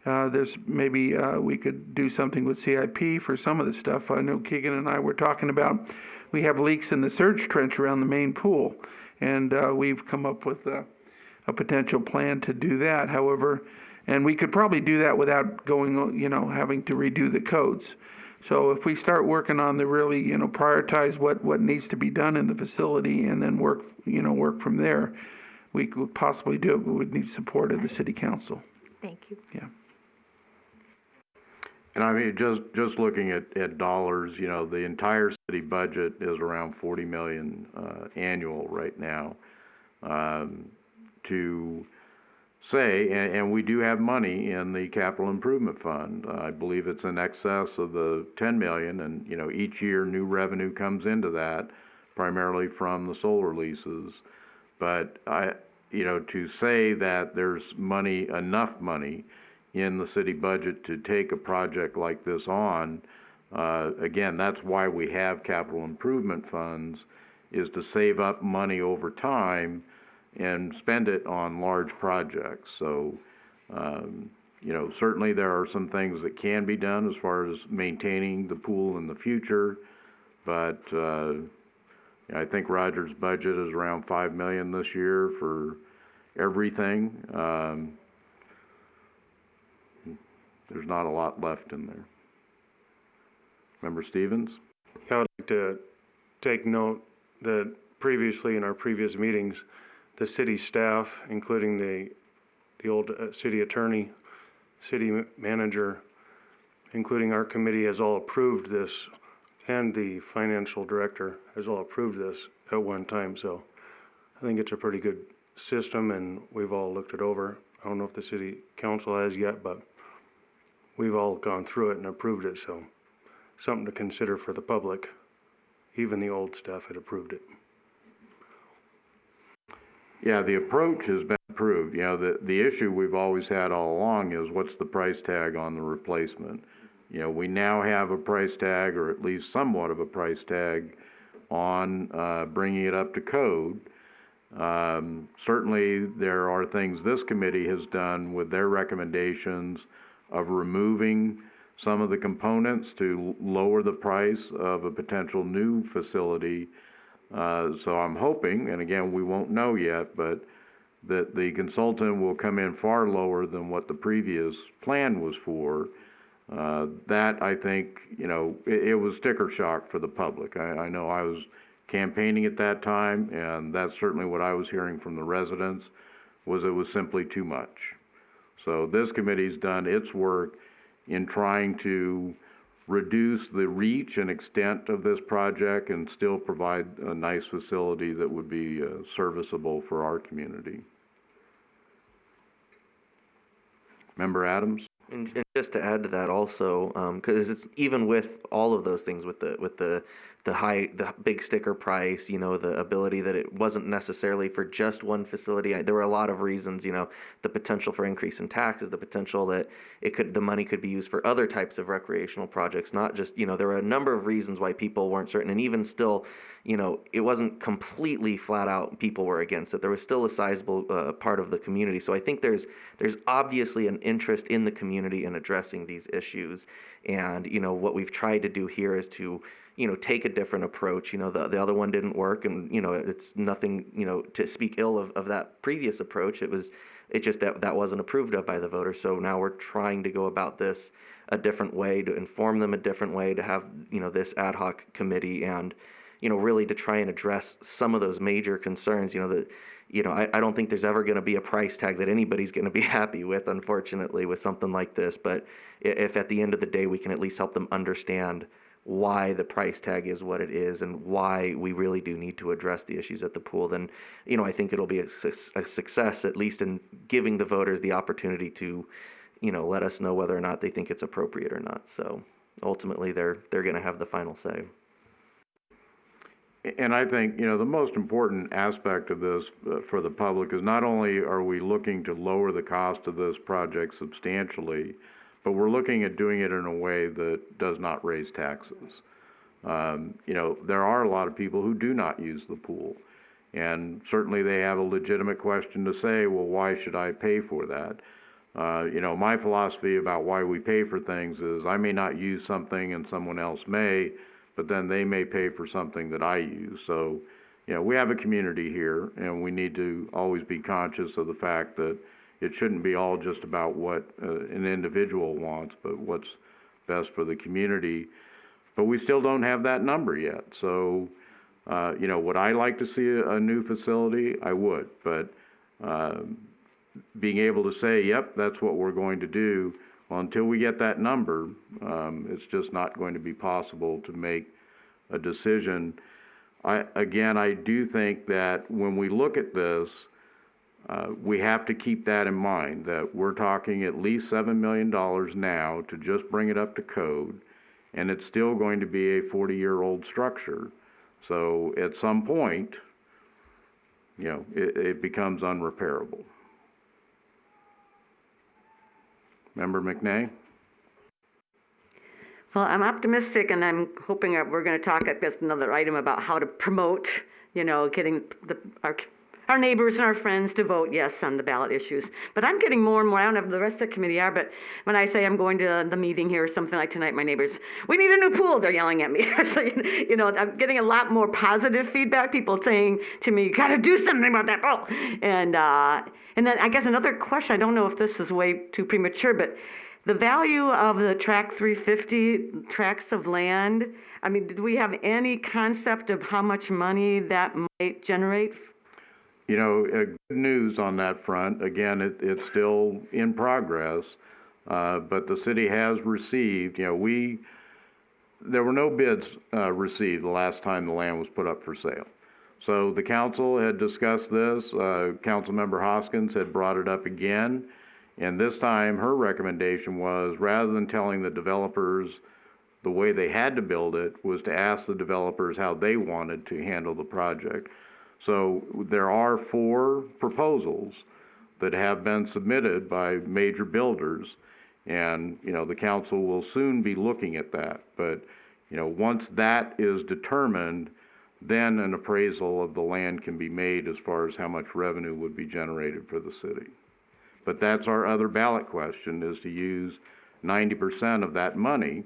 there's maybe we could do something with CIP for some of the stuff. I know Keegan and I were talking about. We have leaks in the surge trench around the main pool, and we've come up with a potential plan to do that. However, And we could probably do that without going, having to redo the codes. So if we start working on the really, prioritize what needs to be done in the facility and then work from there, we could possibly do it, but we'd need support of the city council. Thank you. Yeah. And I mean, just looking at dollars, the entire city budget is around 40 million annual right now. To say, and we do have money in the capital improvement fund. I believe it's in excess of the 10 million, and each year new revenue comes into that, primarily from the solar leases. But to say that there's enough money in the city budget to take a project like this on, again, that's why we have capital improvement funds, is to save up money over time and spend it on large projects. So, certainly there are some things that can be done as far as maintaining the pool in the future, but I think Roger's budget is around 5 million this year for everything. There's not a lot left in there. Member Stevens? I would like to take note that previously in our previous meetings, the city staff, including the old city attorney, city manager, including our committee, has all approved this, and the financial director has all approved this at one time. So I think it's a pretty good system, and we've all looked it over. I don't know if the city council has yet, but we've all gone through it and approved it. So something to consider for the public. Even the old staff had approved it. Yeah, the approach has been approved. The issue we've always had all along is what's the price tag on the replacement. We now have a price tag, or at least somewhat of a price tag, on bringing it up to code. Certainly, there are things this committee has done with their recommendations of removing some of the components to lower the price of a potential new facility. So I'm hoping, and again, we won't know yet, but that the consultant will come in far lower than what the previous plan was for. That, I think, it was sticker shock for the public. I know I was campaigning at that time, and that's certainly what I was hearing from the residents, was it was simply too much. So this committee's done its work in trying to reduce the reach and extent of this project and still provide a nice facility that would be serviceable for our community. Member Adams? And just to add to that also, because it's even with all of those things, with the big sticker price, the ability that it wasn't necessarily for just one facility. There were a lot of reasons, the potential for increase in taxes, the potential that the money could be used for other types of recreational projects, not just, there were a number of reasons why people weren't certain. And even still, it wasn't completely flat out people were against it. There was still a sizable part of the community. So I think there's obviously an interest in the community in addressing these issues. And, what we've tried to do here is to, take a different approach. The other one didn't work, and, it's nothing, to speak ill of that previous approach. It's just that wasn't approved of by the voters. So now we're trying to go about this a different way, to inform them a different way, to have, this ad hoc committee and, really to try and address some of those major concerns, I don't think there's ever going to be a price tag that anybody's going to be happy with, unfortunately, with something like this. But if at the end of the day we can at least help them understand why the price tag is what it is and why we really do need to address the issues at the pool, then, I think it'll be a success, at least in giving the voters the opportunity to, let us know whether or not they think it's appropriate or not. So ultimately, they're going to have the final say. And I think, the most important aspect of this for the public is not only are we looking to lower the cost of this project substantially, but we're looking at doing it in a way that does not raise taxes. There are a lot of people who do not use the pool, and certainly they have a legitimate question to say, well, why should I pay for that? My philosophy about why we pay for things is I may not use something and someone else may, but then they may pay for something that I use. So, we have a community here, and we need to always be conscious of the fact that, it shouldn't be all just about what an individual wants, but what's best for the community. But we still don't have that number yet. So, would I like to see a new facility? I would, but being able to say, yep, that's what we're going to do, well, until we get that number, it's just not going to be possible to make a decision. I do think that when we look at this, we have to keep that in mind, that we're talking at least $7 million now to just bring it up to code, and it's still going to be a 40-year-old structure. So at some point, it becomes unrepairable. Member McNay? Well, I'm optimistic, and I'm hoping that we're going to talk at this another item about how to promote, getting our neighbors and our friends to vote yes on the ballot issues. But I'm getting more and more, I don't know if the rest of the committee are, but when I say I'm going to the meeting here or something like tonight, my neighbors, we need a new pool, they're yelling at me. So, I'm getting a lot more positive feedback, people saying to me, you got to do something about that pool. And then I guess another question, I don't know if this is way too premature, but the value of the Tract 350 tracts of land, I mean, did we have any concept of how much money that might generate? Good news on that front. Again, it's still in progress, but the city has received, there were no bids received the last time the land was put up for sale. So the council had discussed this. Councilmember Hoskins had brought it up again, and this time her recommendation was, rather than telling the developers the way they had to build it, was to ask the developers how they wanted to handle the project. So there are 4 proposals that have been submitted by major builders, and the council will soon be looking at that. But once that is determined, then an appraisal of the land can be made as far as how much revenue would be generated for the city. But that's our other ballot question, is to use 90% of that money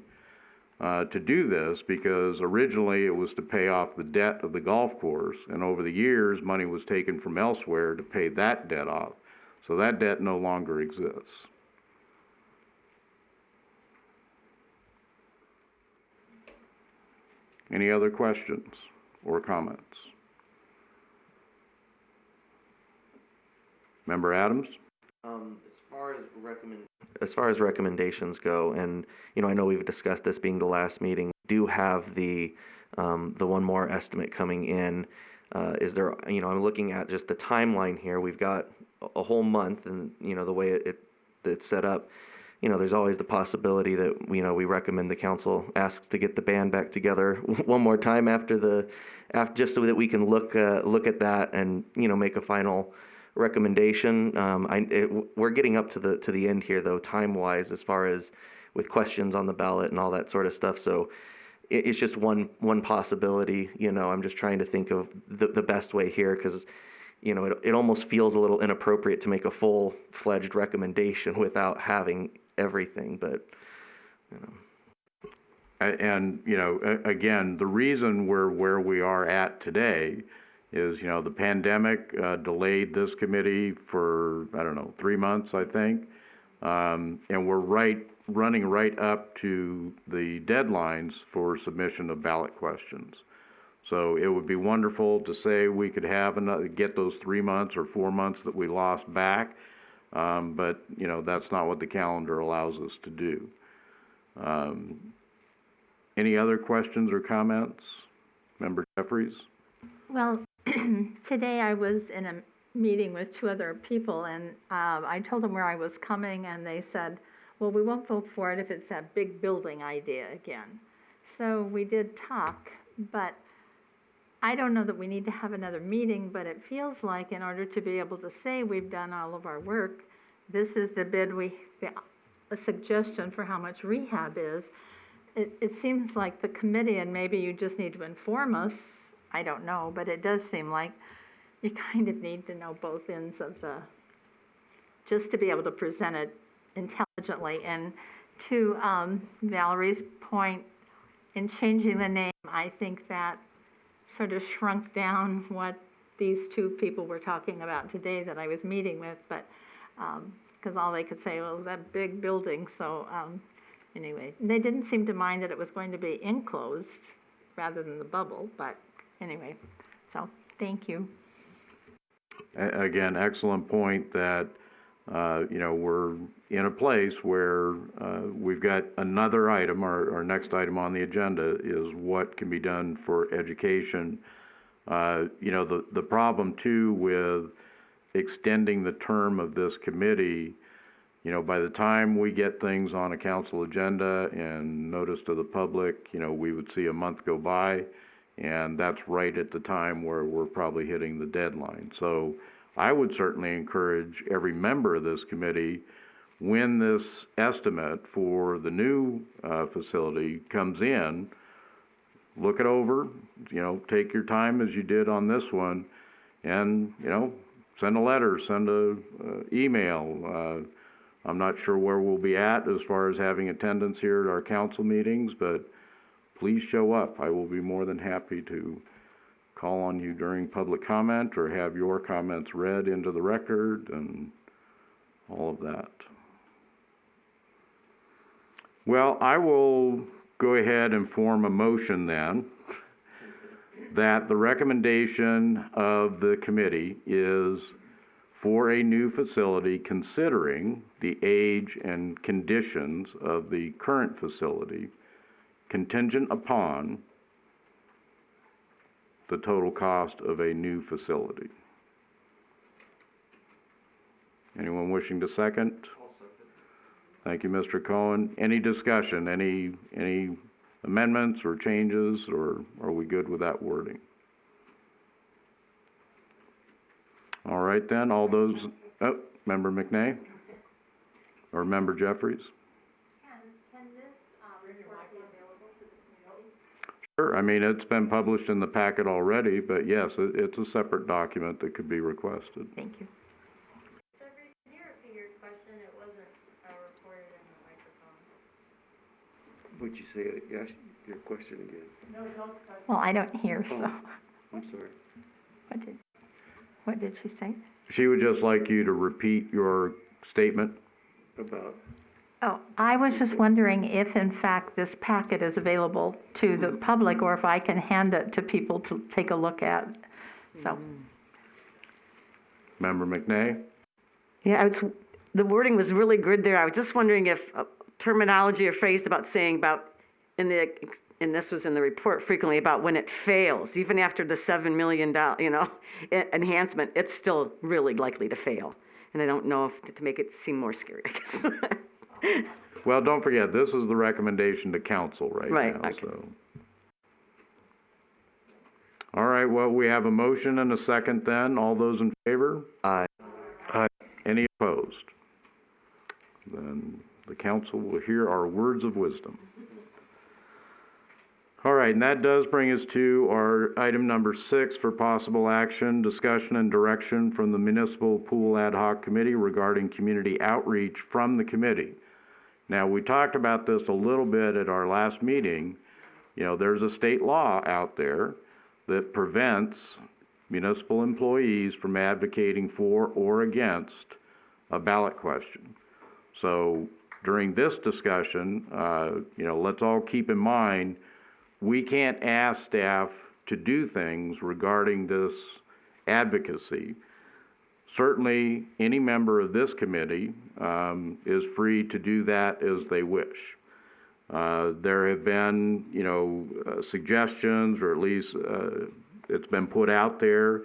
to do this, because originally it was to pay off the debt of the golf course, and over the years money was taken from elsewhere to pay that debt off. So that debt no longer exists. Any other questions or comments? Member Adams? As far as recommendations go, and I know we've discussed this being the last meeting, we do have the one more estimate coming in. Is there, I'm looking at just the timeline here. We've got a whole month, and the way it's set up, there's always the possibility that we recommend the council asks to get the band back together one more time after just so that we can look at that and make a final recommendation. We're getting up to the end here, though, time-wise, as far as with questions on the ballot and all that sort of stuff. So it's just one possibility. I'm just trying to think of the best way here, because it almost feels a little inappropriate to make a full-fledged recommendation without having everything. But and again, the reason we're where we are at today is, the pandemic delayed this committee for, 3 months, I think. And we're running right up to the deadlines for submission of ballot questions. So it would be wonderful to say we could get those 3 months or 4 months that we lost back. But, that's not what the calendar allows us to do. Any other questions or comments? Member Jeffries? Well, today I was in a meeting with 2 other people, and I told them where I was coming, and they said, well, we won't vote for it if it's that big building idea again. So we did talk, but I don't know that we need to have another meeting, but it feels like in order to be able to say we've done all of our work, this is the bid a suggestion for how much rehab is. It seems like the committee, and maybe you just need to inform us, I don't know, but it does seem like you kind of need to know both ends of just to be able to present it intelligently. And to Valerie's point, in changing the name, I think that sort of shrunk down what these 2 people were talking about today that I was meeting with. But because all they could say was that big building, so, anyway. They didn't seem to mind that it was going to be enclosed rather than the bubble, but anyway, so, thank you. Again, excellent point that, we're in a place where we've got another item, our next item on the agenda is what can be done for education. The problem too with extending the term of this committee, by the time we get things on a council agenda and notice to the public, we would see a month go by, and that's right at the time where we're probably hitting the deadline. So I would certainly encourage every member of this committee, when this estimate for the new facility comes in, look it over, take your time as you did on this one, and, send a letter, send a email. I'm not sure where we'll be at as far as having attendance here at our council meetings, but please show up. I will be more than happy to call on you during public comment or have your comments read into the record and all of that. Well, I will go ahead and form a motion then that the recommendation of the committee is for a new facility considering the age and conditions of the current facility, contingent upon the total cost of a new facility. Anyone wishing to second? Thank you, Mr. Cohen. Any discussion, any amendments or changes, or are we good with that wording? All right then, all those, Member McNay? Or Member Jeffries? Can this report be available to the community? Sure, I mean, it's been published in the packet already, but yes, it's a separate document that could be requested. Thank you. Jeffrey, can you repeat your question? It wasn't recorded in the microphone. Would you say, yes, your question again? Well, I don't hear, so, I'm sorry. what did she say? She would just like you to repeat your statement. About? Oh, I was just wondering if in fact this packet is available to the public or if I can hand it to people to take a look at, so. Member McNay? Yeah, the wording was really good there. I was just wondering if terminology or phrase about saying about, and this was in the report frequently, about when it fails, even after the $7 million, enhancement, it's still really likely to fail. And I don't know if to make it seem more scary, I guess. Well, don't forget, this is the recommendation to council Right, now, okay. so. All right, well, we have a motion and a second then. All those in favor? Aye. Any opposed? Then the council will hear our words of wisdom. All right, and that does bring us to our item number 6 for possible action, discussion and direction from the Municipal Pool Ad Hoc Committee regarding community outreach from the committee. Now, we talked about this a little bit at our last meeting. There's a state law out there that prevents municipal employees from advocating for or against a ballot question. So during this discussion, let's all keep in mind, we can't ask staff to do things regarding this advocacy. Certainly, any member of this committee is free to do that as they wish. There have been, suggestions, or at least it's been put out there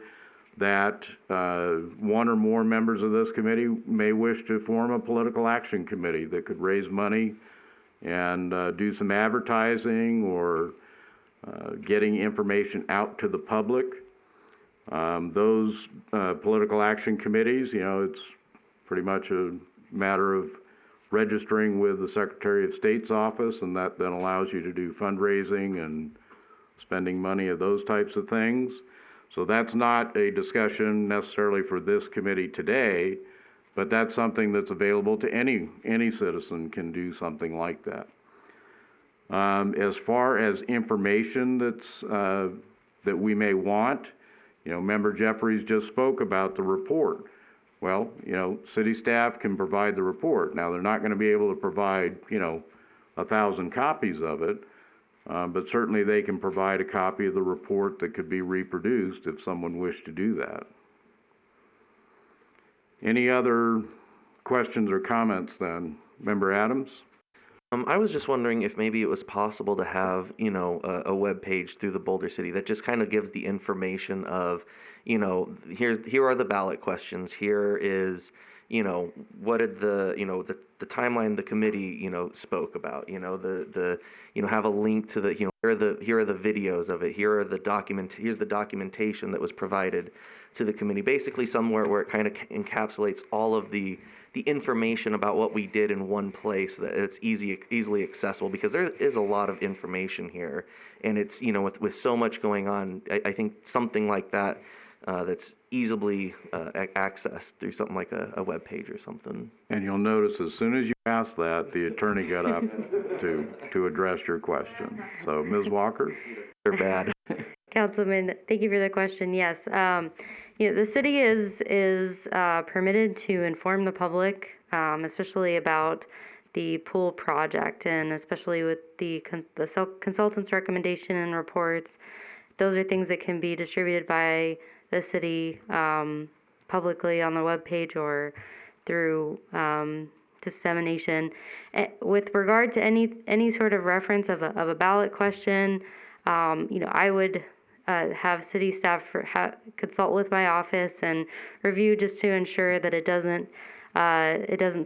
that one or more members of this committee may wish to form a political action committee that could raise money and do some advertising or getting information out to the public. Those political action committees, it's pretty much a matter of registering with the Secretary of State's office, and that then allows you to do fundraising and spending money of those types of things. So that's not a discussion necessarily for this committee today, but that's something that's available to any citizen can do something like that. As far as information that we may want, Member Jeffries just spoke about the report. Well, city staff can provide the report. Now, they're not going to be able to provide, 1,000 copies of it, but certainly they can provide a copy of the report that could be reproduced if someone wished to do that. Any other questions or comments then? Member Adams? I was just wondering if maybe it was possible to have, a web page through the Boulder City that just kind of gives the information of, here are the ballot questions. Here is, what did the timeline the committee, spoke about. Have a link to the, here are the videos of it. Here's the documentation that was provided to the committee. Basically, somewhere where it kind of encapsulates all of the information about what we did in one place, that it's easily accessible, because there is a lot of information here, and it's with so much going on, I think something like that that's easily accessed through something like a web page or something. And you'll notice as soon as you asked that, the attorney got up to address your question. So, Ms. Walker? They're bad. Councilman, thank you for the question. Yes, the city is permitted to inform the public, especially about the pool project, and especially with the consultant's recommendation and reports. Those are things that can be distributed by the city publicly on the webpage or through dissemination. With regard to any sort of reference of a ballot question, I would have city staff consult with my office and review, just to ensure that it doesn't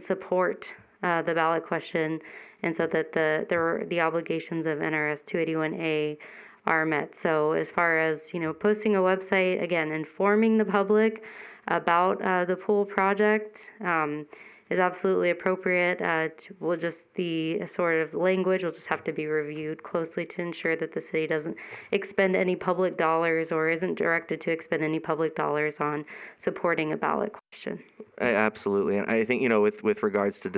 support the ballot question, and so that the obligations of NRS 281A are met. So as far as posting a website, again, informing the public about the pool project is absolutely appropriate. The sort of language will just have to be reviewed closely to ensure that the city doesn't expend any public dollars, or isn't directed to expend any public dollars on supporting a ballot question. Absolutely, and I think with regards to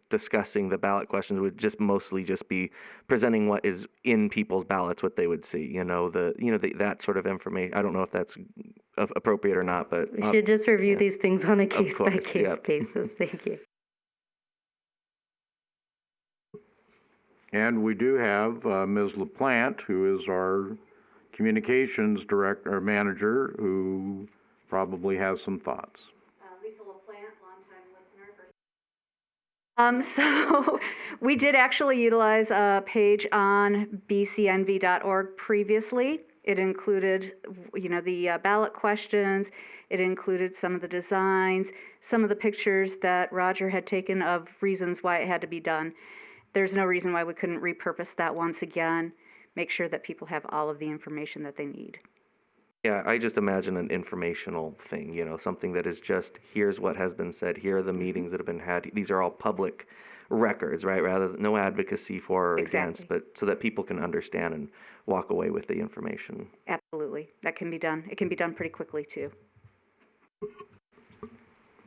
discussing the ballot questions, would just mostly just be presenting what is in people's ballots, what they would see. That sort of information. I don't know if that's appropriate or not, but we should just review these things on a case-by-case basis. Thank you. And we do have Ms. LaPlante, who is our communications director or manager, who probably has some thoughts. Lisa LaPlante, longtime listener. So we did actually utilize a page on bcnv.org previously. It included, the ballot questions. It included some of the designs, some of the pictures that Roger had taken of reasons why it had to be done. There's no reason why we couldn't repurpose that once again, make sure that people have all of the information that they need. Yeah, I just imagine an informational thing, something that is just, here's what has been said, here are the meetings that have been had. These are all public records, right? Rather than no advocacy for or against, but so that people can understand and walk away with the information. Absolutely. That can be done. It can be done pretty quickly, too.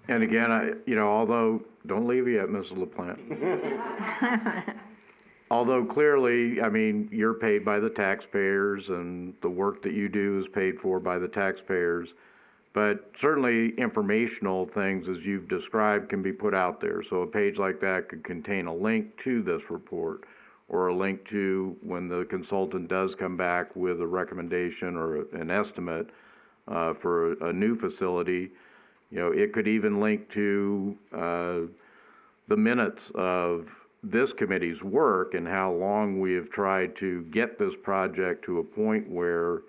And again, although, don't leave yet, Ms. LaPlante. Although clearly, you're paid by the taxpayers, and the work that you do is paid for by the taxpayers. But certainly informational things, as you've described, can be put out there. So a page like that could contain a link to this report, or a link to when the consultant does come back with a recommendation or an estimate for a new facility. It could even link to the minutes of this committee's work and how long we have tried to get this project to a point where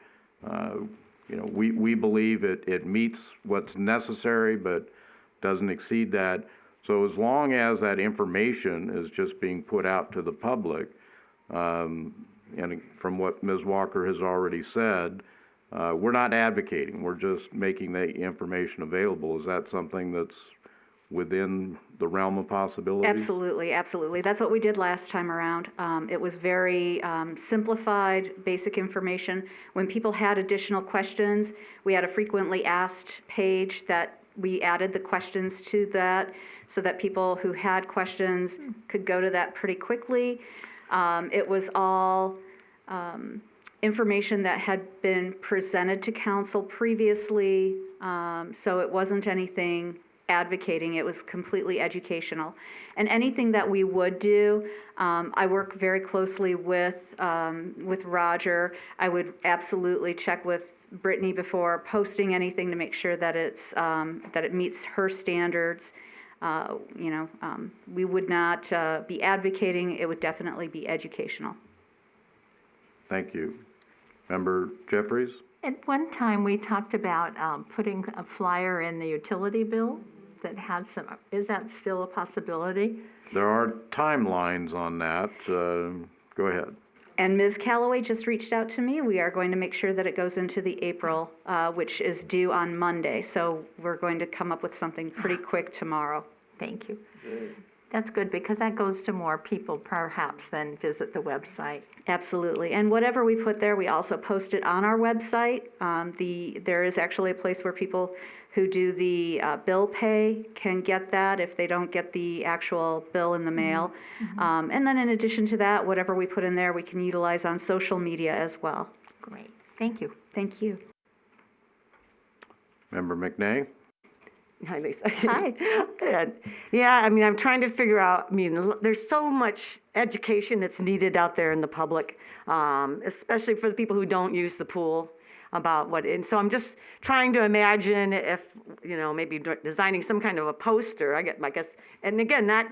we believe it meets what's necessary but doesn't exceed that. So as long as that information is just being put out to the public, and from what Ms. Walker has already said, we're not advocating, we're just making the information available. Is that something that's within the realm of possibilities? Absolutely, absolutely. That's what we did last time around. It was very simplified, basic information. When people had additional questions, we had a frequently asked page that we added the questions to that so that people who had questions could go to that pretty quickly. It was all information that had been presented to council previously, so it wasn't anything advocating, it was completely educational. And anything that we would do, I work very closely with Roger. I would absolutely check with Brittany before posting anything to make sure that that it meets her standards. We would not be advocating, it would definitely be educational. Thank you. Member Jeffries? At one time, we talked about putting a flyer in the utility bill that had some, is that still a possibility? There are timelines on that. Go ahead. And Ms. Calloway just reached out to me. We are going to make sure that it goes into the April, which is due on Monday. So we're going to come up with something pretty quick tomorrow. Thank you. That's good, because that goes to more people perhaps than visit the website. Absolutely. And whatever we put there, we also post it on our website. There is actually a place where people who do the bill pay can get that if they don't get the actual bill in the mail. And then in addition to that, whatever we put in there, we can utilize on social media as well. Great. Thank you. Thank you. Member McNay? Hi, Lisa. Hi. Good. Yeah, I mean, I'm trying to figure out, there's so much education that's needed out there in the public, especially for the people who don't use the pool about what, and so I'm just trying to imagine if, maybe designing some kind of a poster, I guess, and again, not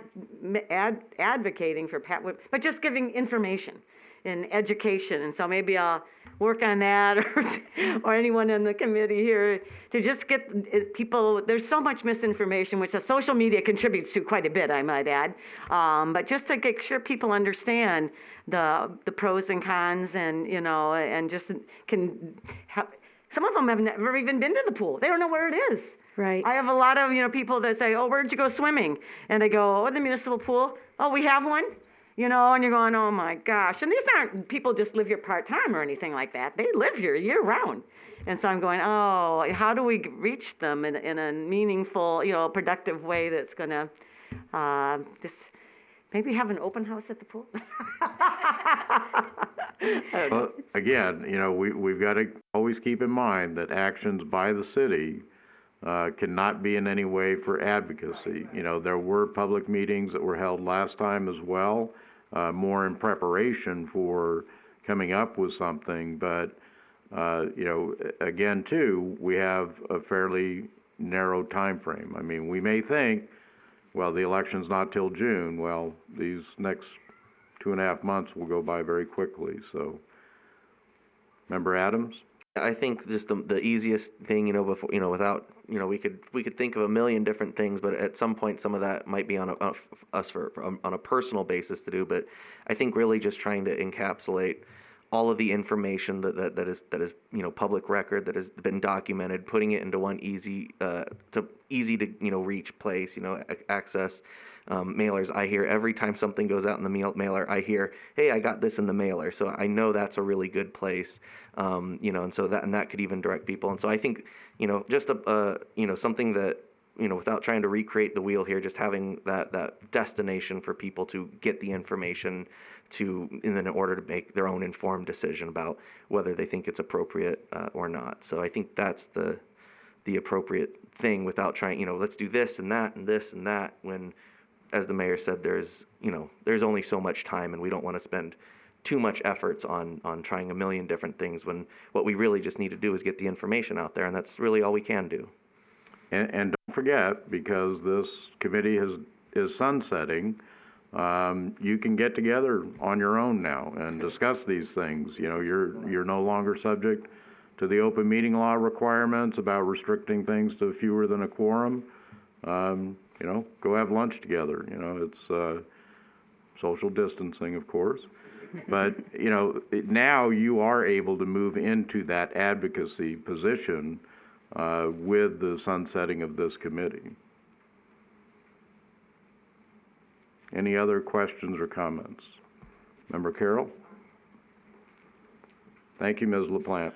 advocating for but just giving information and education, and so maybe I'll work on that, or anyone in the committee here, to just get people, there's so much misinformation, which the social media contributes to quite a bit, I might add, but just to make sure people understand the pros and cons, and, and just can have, some of them have never even been to the pool. They don't know where it is. Right. I have a lot of, people that say, oh, where'd you go swimming? And I go, oh, the municipal pool. Oh, we have one? And you're going, oh my gosh. And these aren't people just live here part-time or anything like that. They live here year-round. And so I'm going, oh, how do we reach them in a meaningful, productive way that's going to just maybe have an open house at the pool? Well, again, we've got to always keep in mind that actions by the city cannot be in any way for advocacy. There were public meetings that were held last time as well, more in preparation for coming up with something. But, again, too, we have a fairly narrow time frame. I mean, we may think, well, the election's not till June. Well, these next 2.5 months will go by very quickly. So, Member Adams? I think just the easiest thing, before, without, we could think of a million different things, but at some point, some of that might be on a personal basis to do. But I think really just trying to encapsulate all of the information that is public record, that has been documented, putting it into one easy to reach place, access. Mailers, I hear every time something goes out in the mailer, I hear, hey, I got this in the mailer. So I know that's a really good place, and so that could even direct people. And so I think, just something that, without trying to recreate the wheel here, just having that destination for people to get the information in order to make their own informed decision about whether they think it's appropriate or not. So I think that's the appropriate thing, without trying, let's do this and that and this and that, when, as the mayor said, there's only so much time, and we don't want to spend too much efforts on trying a million different things, when what we really just need to do is get the information out there, and that's really all we can do. And don't forget, because this committee is sunsetting, you can get together on your own now and discuss these things. You're no longer subject to the open meeting law requirements about restricting things to fewer than a quorum. Go have lunch together. It's social distancing, of course. But, now you are able to move into that advocacy position with the sunsetting of this committee. Any other questions or comments? Member Carroll? Thank you, Ms. LaPlante.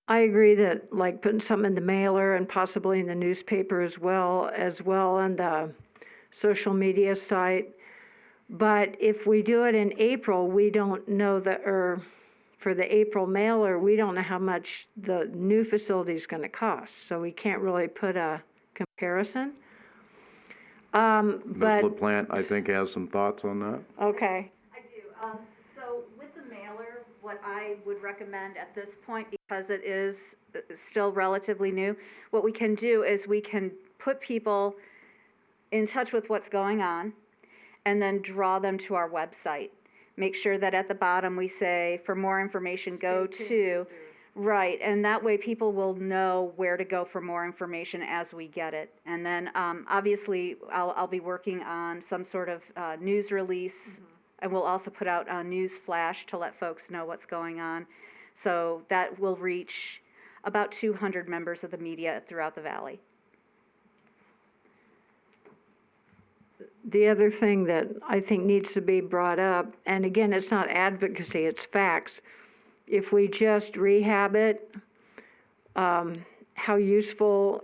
I agree that, like, putting something in the mailer and possibly in the newspaper as well on the social media site. But if we do it in April, we don't know for the April mailer, we don't know how much the new facility is going to cost, so we can't really put a comparison. Ms. But, LaPlante, I think, has some thoughts on that. okay, I do. So with the mailer, what I would recommend at this point, because it is still relatively new, what we can do is we can put people in touch with what's going on and then draw them to our website. Make sure that at the bottom we say, for more information, go to, right, and that way people will know where to go for more information as we get it. And then, obviously, I'll be working on some sort of news release, and we'll also put out a news flash to let folks know what's going on. So that will reach about 200 members of the media throughout the valley. the other thing that I think needs to be brought up, and again, it's not advocacy, it's facts. If we just rehab it, how useful,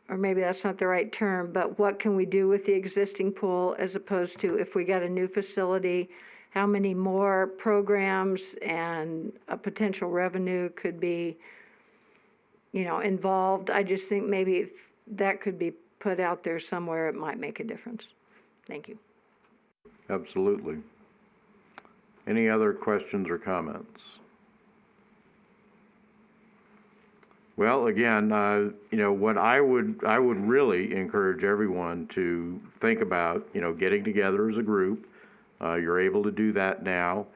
or maybe that's not the right term, but what can we do with the existing pool as opposed to if we got a new facility, how many more programs and a potential revenue could be, involved? I just think maybe if that could be put out there somewhere, it might make a difference. Thank you. Absolutely. Any other questions or comments? Well, again, what I would really encourage everyone to think about, getting together as a group. You're able to do that now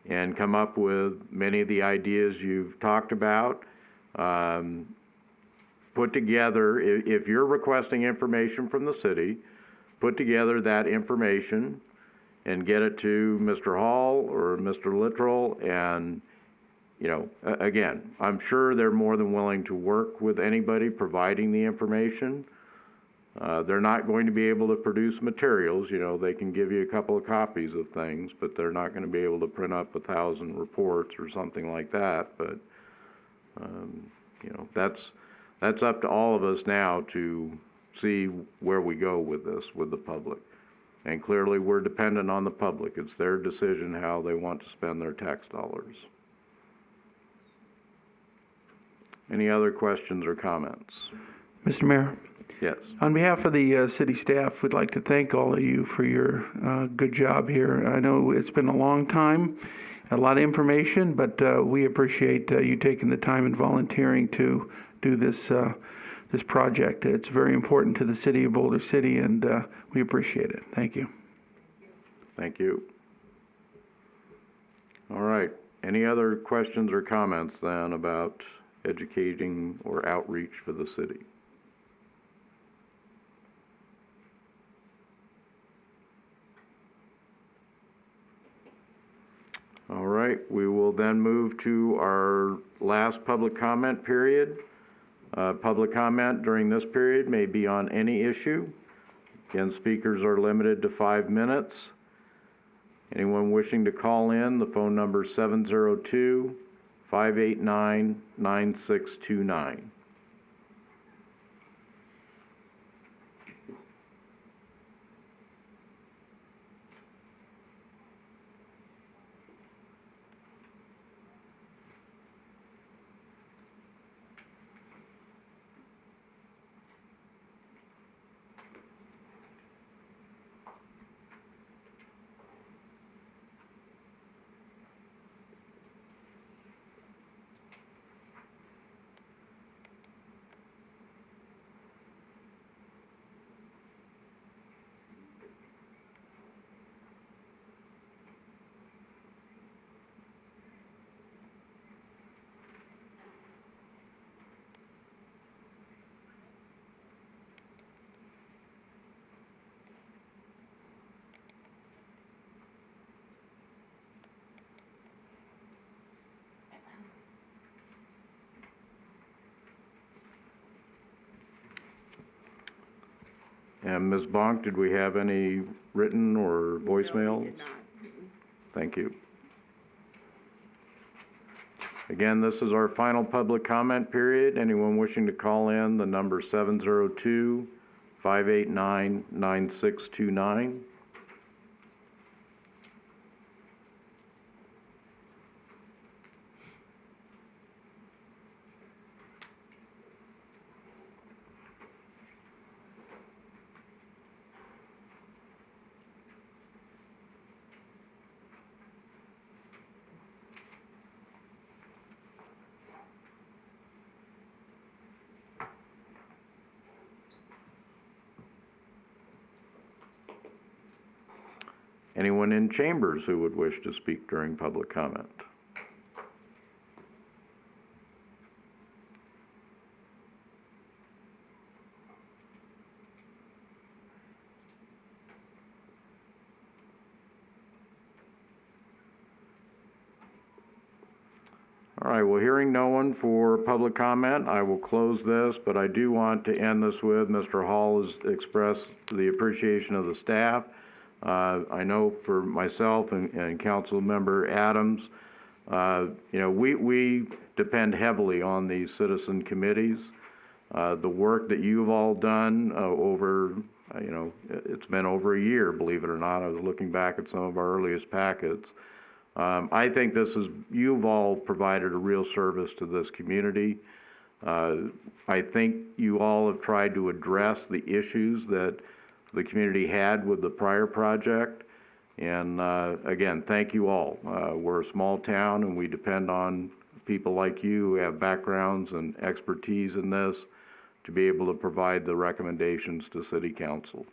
and come up with many of the ideas you've talked about. Put together, if you're requesting information from the city, put together that information and get it to Mr. Hall or Mr. Littrell, and again, I'm sure they're more than willing to work with anybody providing the information. They're not going to be able to produce materials, they can give you a couple of copies of things, but they're not going to be able to print up 1,000 reports or something like that. But, that's up to all of us now to see where we go with this, with the public. And clearly, we're dependent on the public. It's their decision how they want to spend their tax dollars. Any other questions or comments? Mr. Mayor, Yes. on behalf of the city staff, we'd like to thank all of you for your good job here. I know it's been a long time, a lot of information, but we appreciate you taking the time and volunteering to do this this project. It's very important to the city of Boulder City, and we appreciate it. Thank you. Thank you. All right. Any other questions or comments then about educating or outreach for the city? All right, we will then move to our last public comment period. Public comment during this period may be on any issue. Again, speakers are limited to 5 minutes. Anyone wishing to call in, the phone number is 702-589-9629. And Ms. Bonk, did we have any written or voicemails? No, we did not. Thank you. Again, this is our final public comment period. Anyone wishing to call in, the number 702-589-9629. Anyone in chambers who would wish to speak during public comment? All right, well, hearing no one for public comment, I will close this, but I do want to end this with Mr. Hall has expressed the appreciation of the staff. I know for myself and Council Member Adams, you know, we depend heavily on these citizen committees. The work that you've all done over, you know, it's been over a year, believe it or not. I was looking back at some of our earliest packets. I think you've all provided a real service to this community. I think you all have tried to address the issues that the community had with the prior project. And again, thank you all. We're a small town and we depend on people like you who have backgrounds and expertise in this to be able to provide the recommendations to City Council.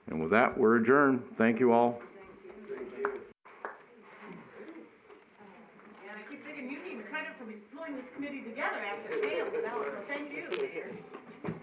And with that, we're adjourned. Thank you all. You need credit for pulling this committee together after it failed, so thank you.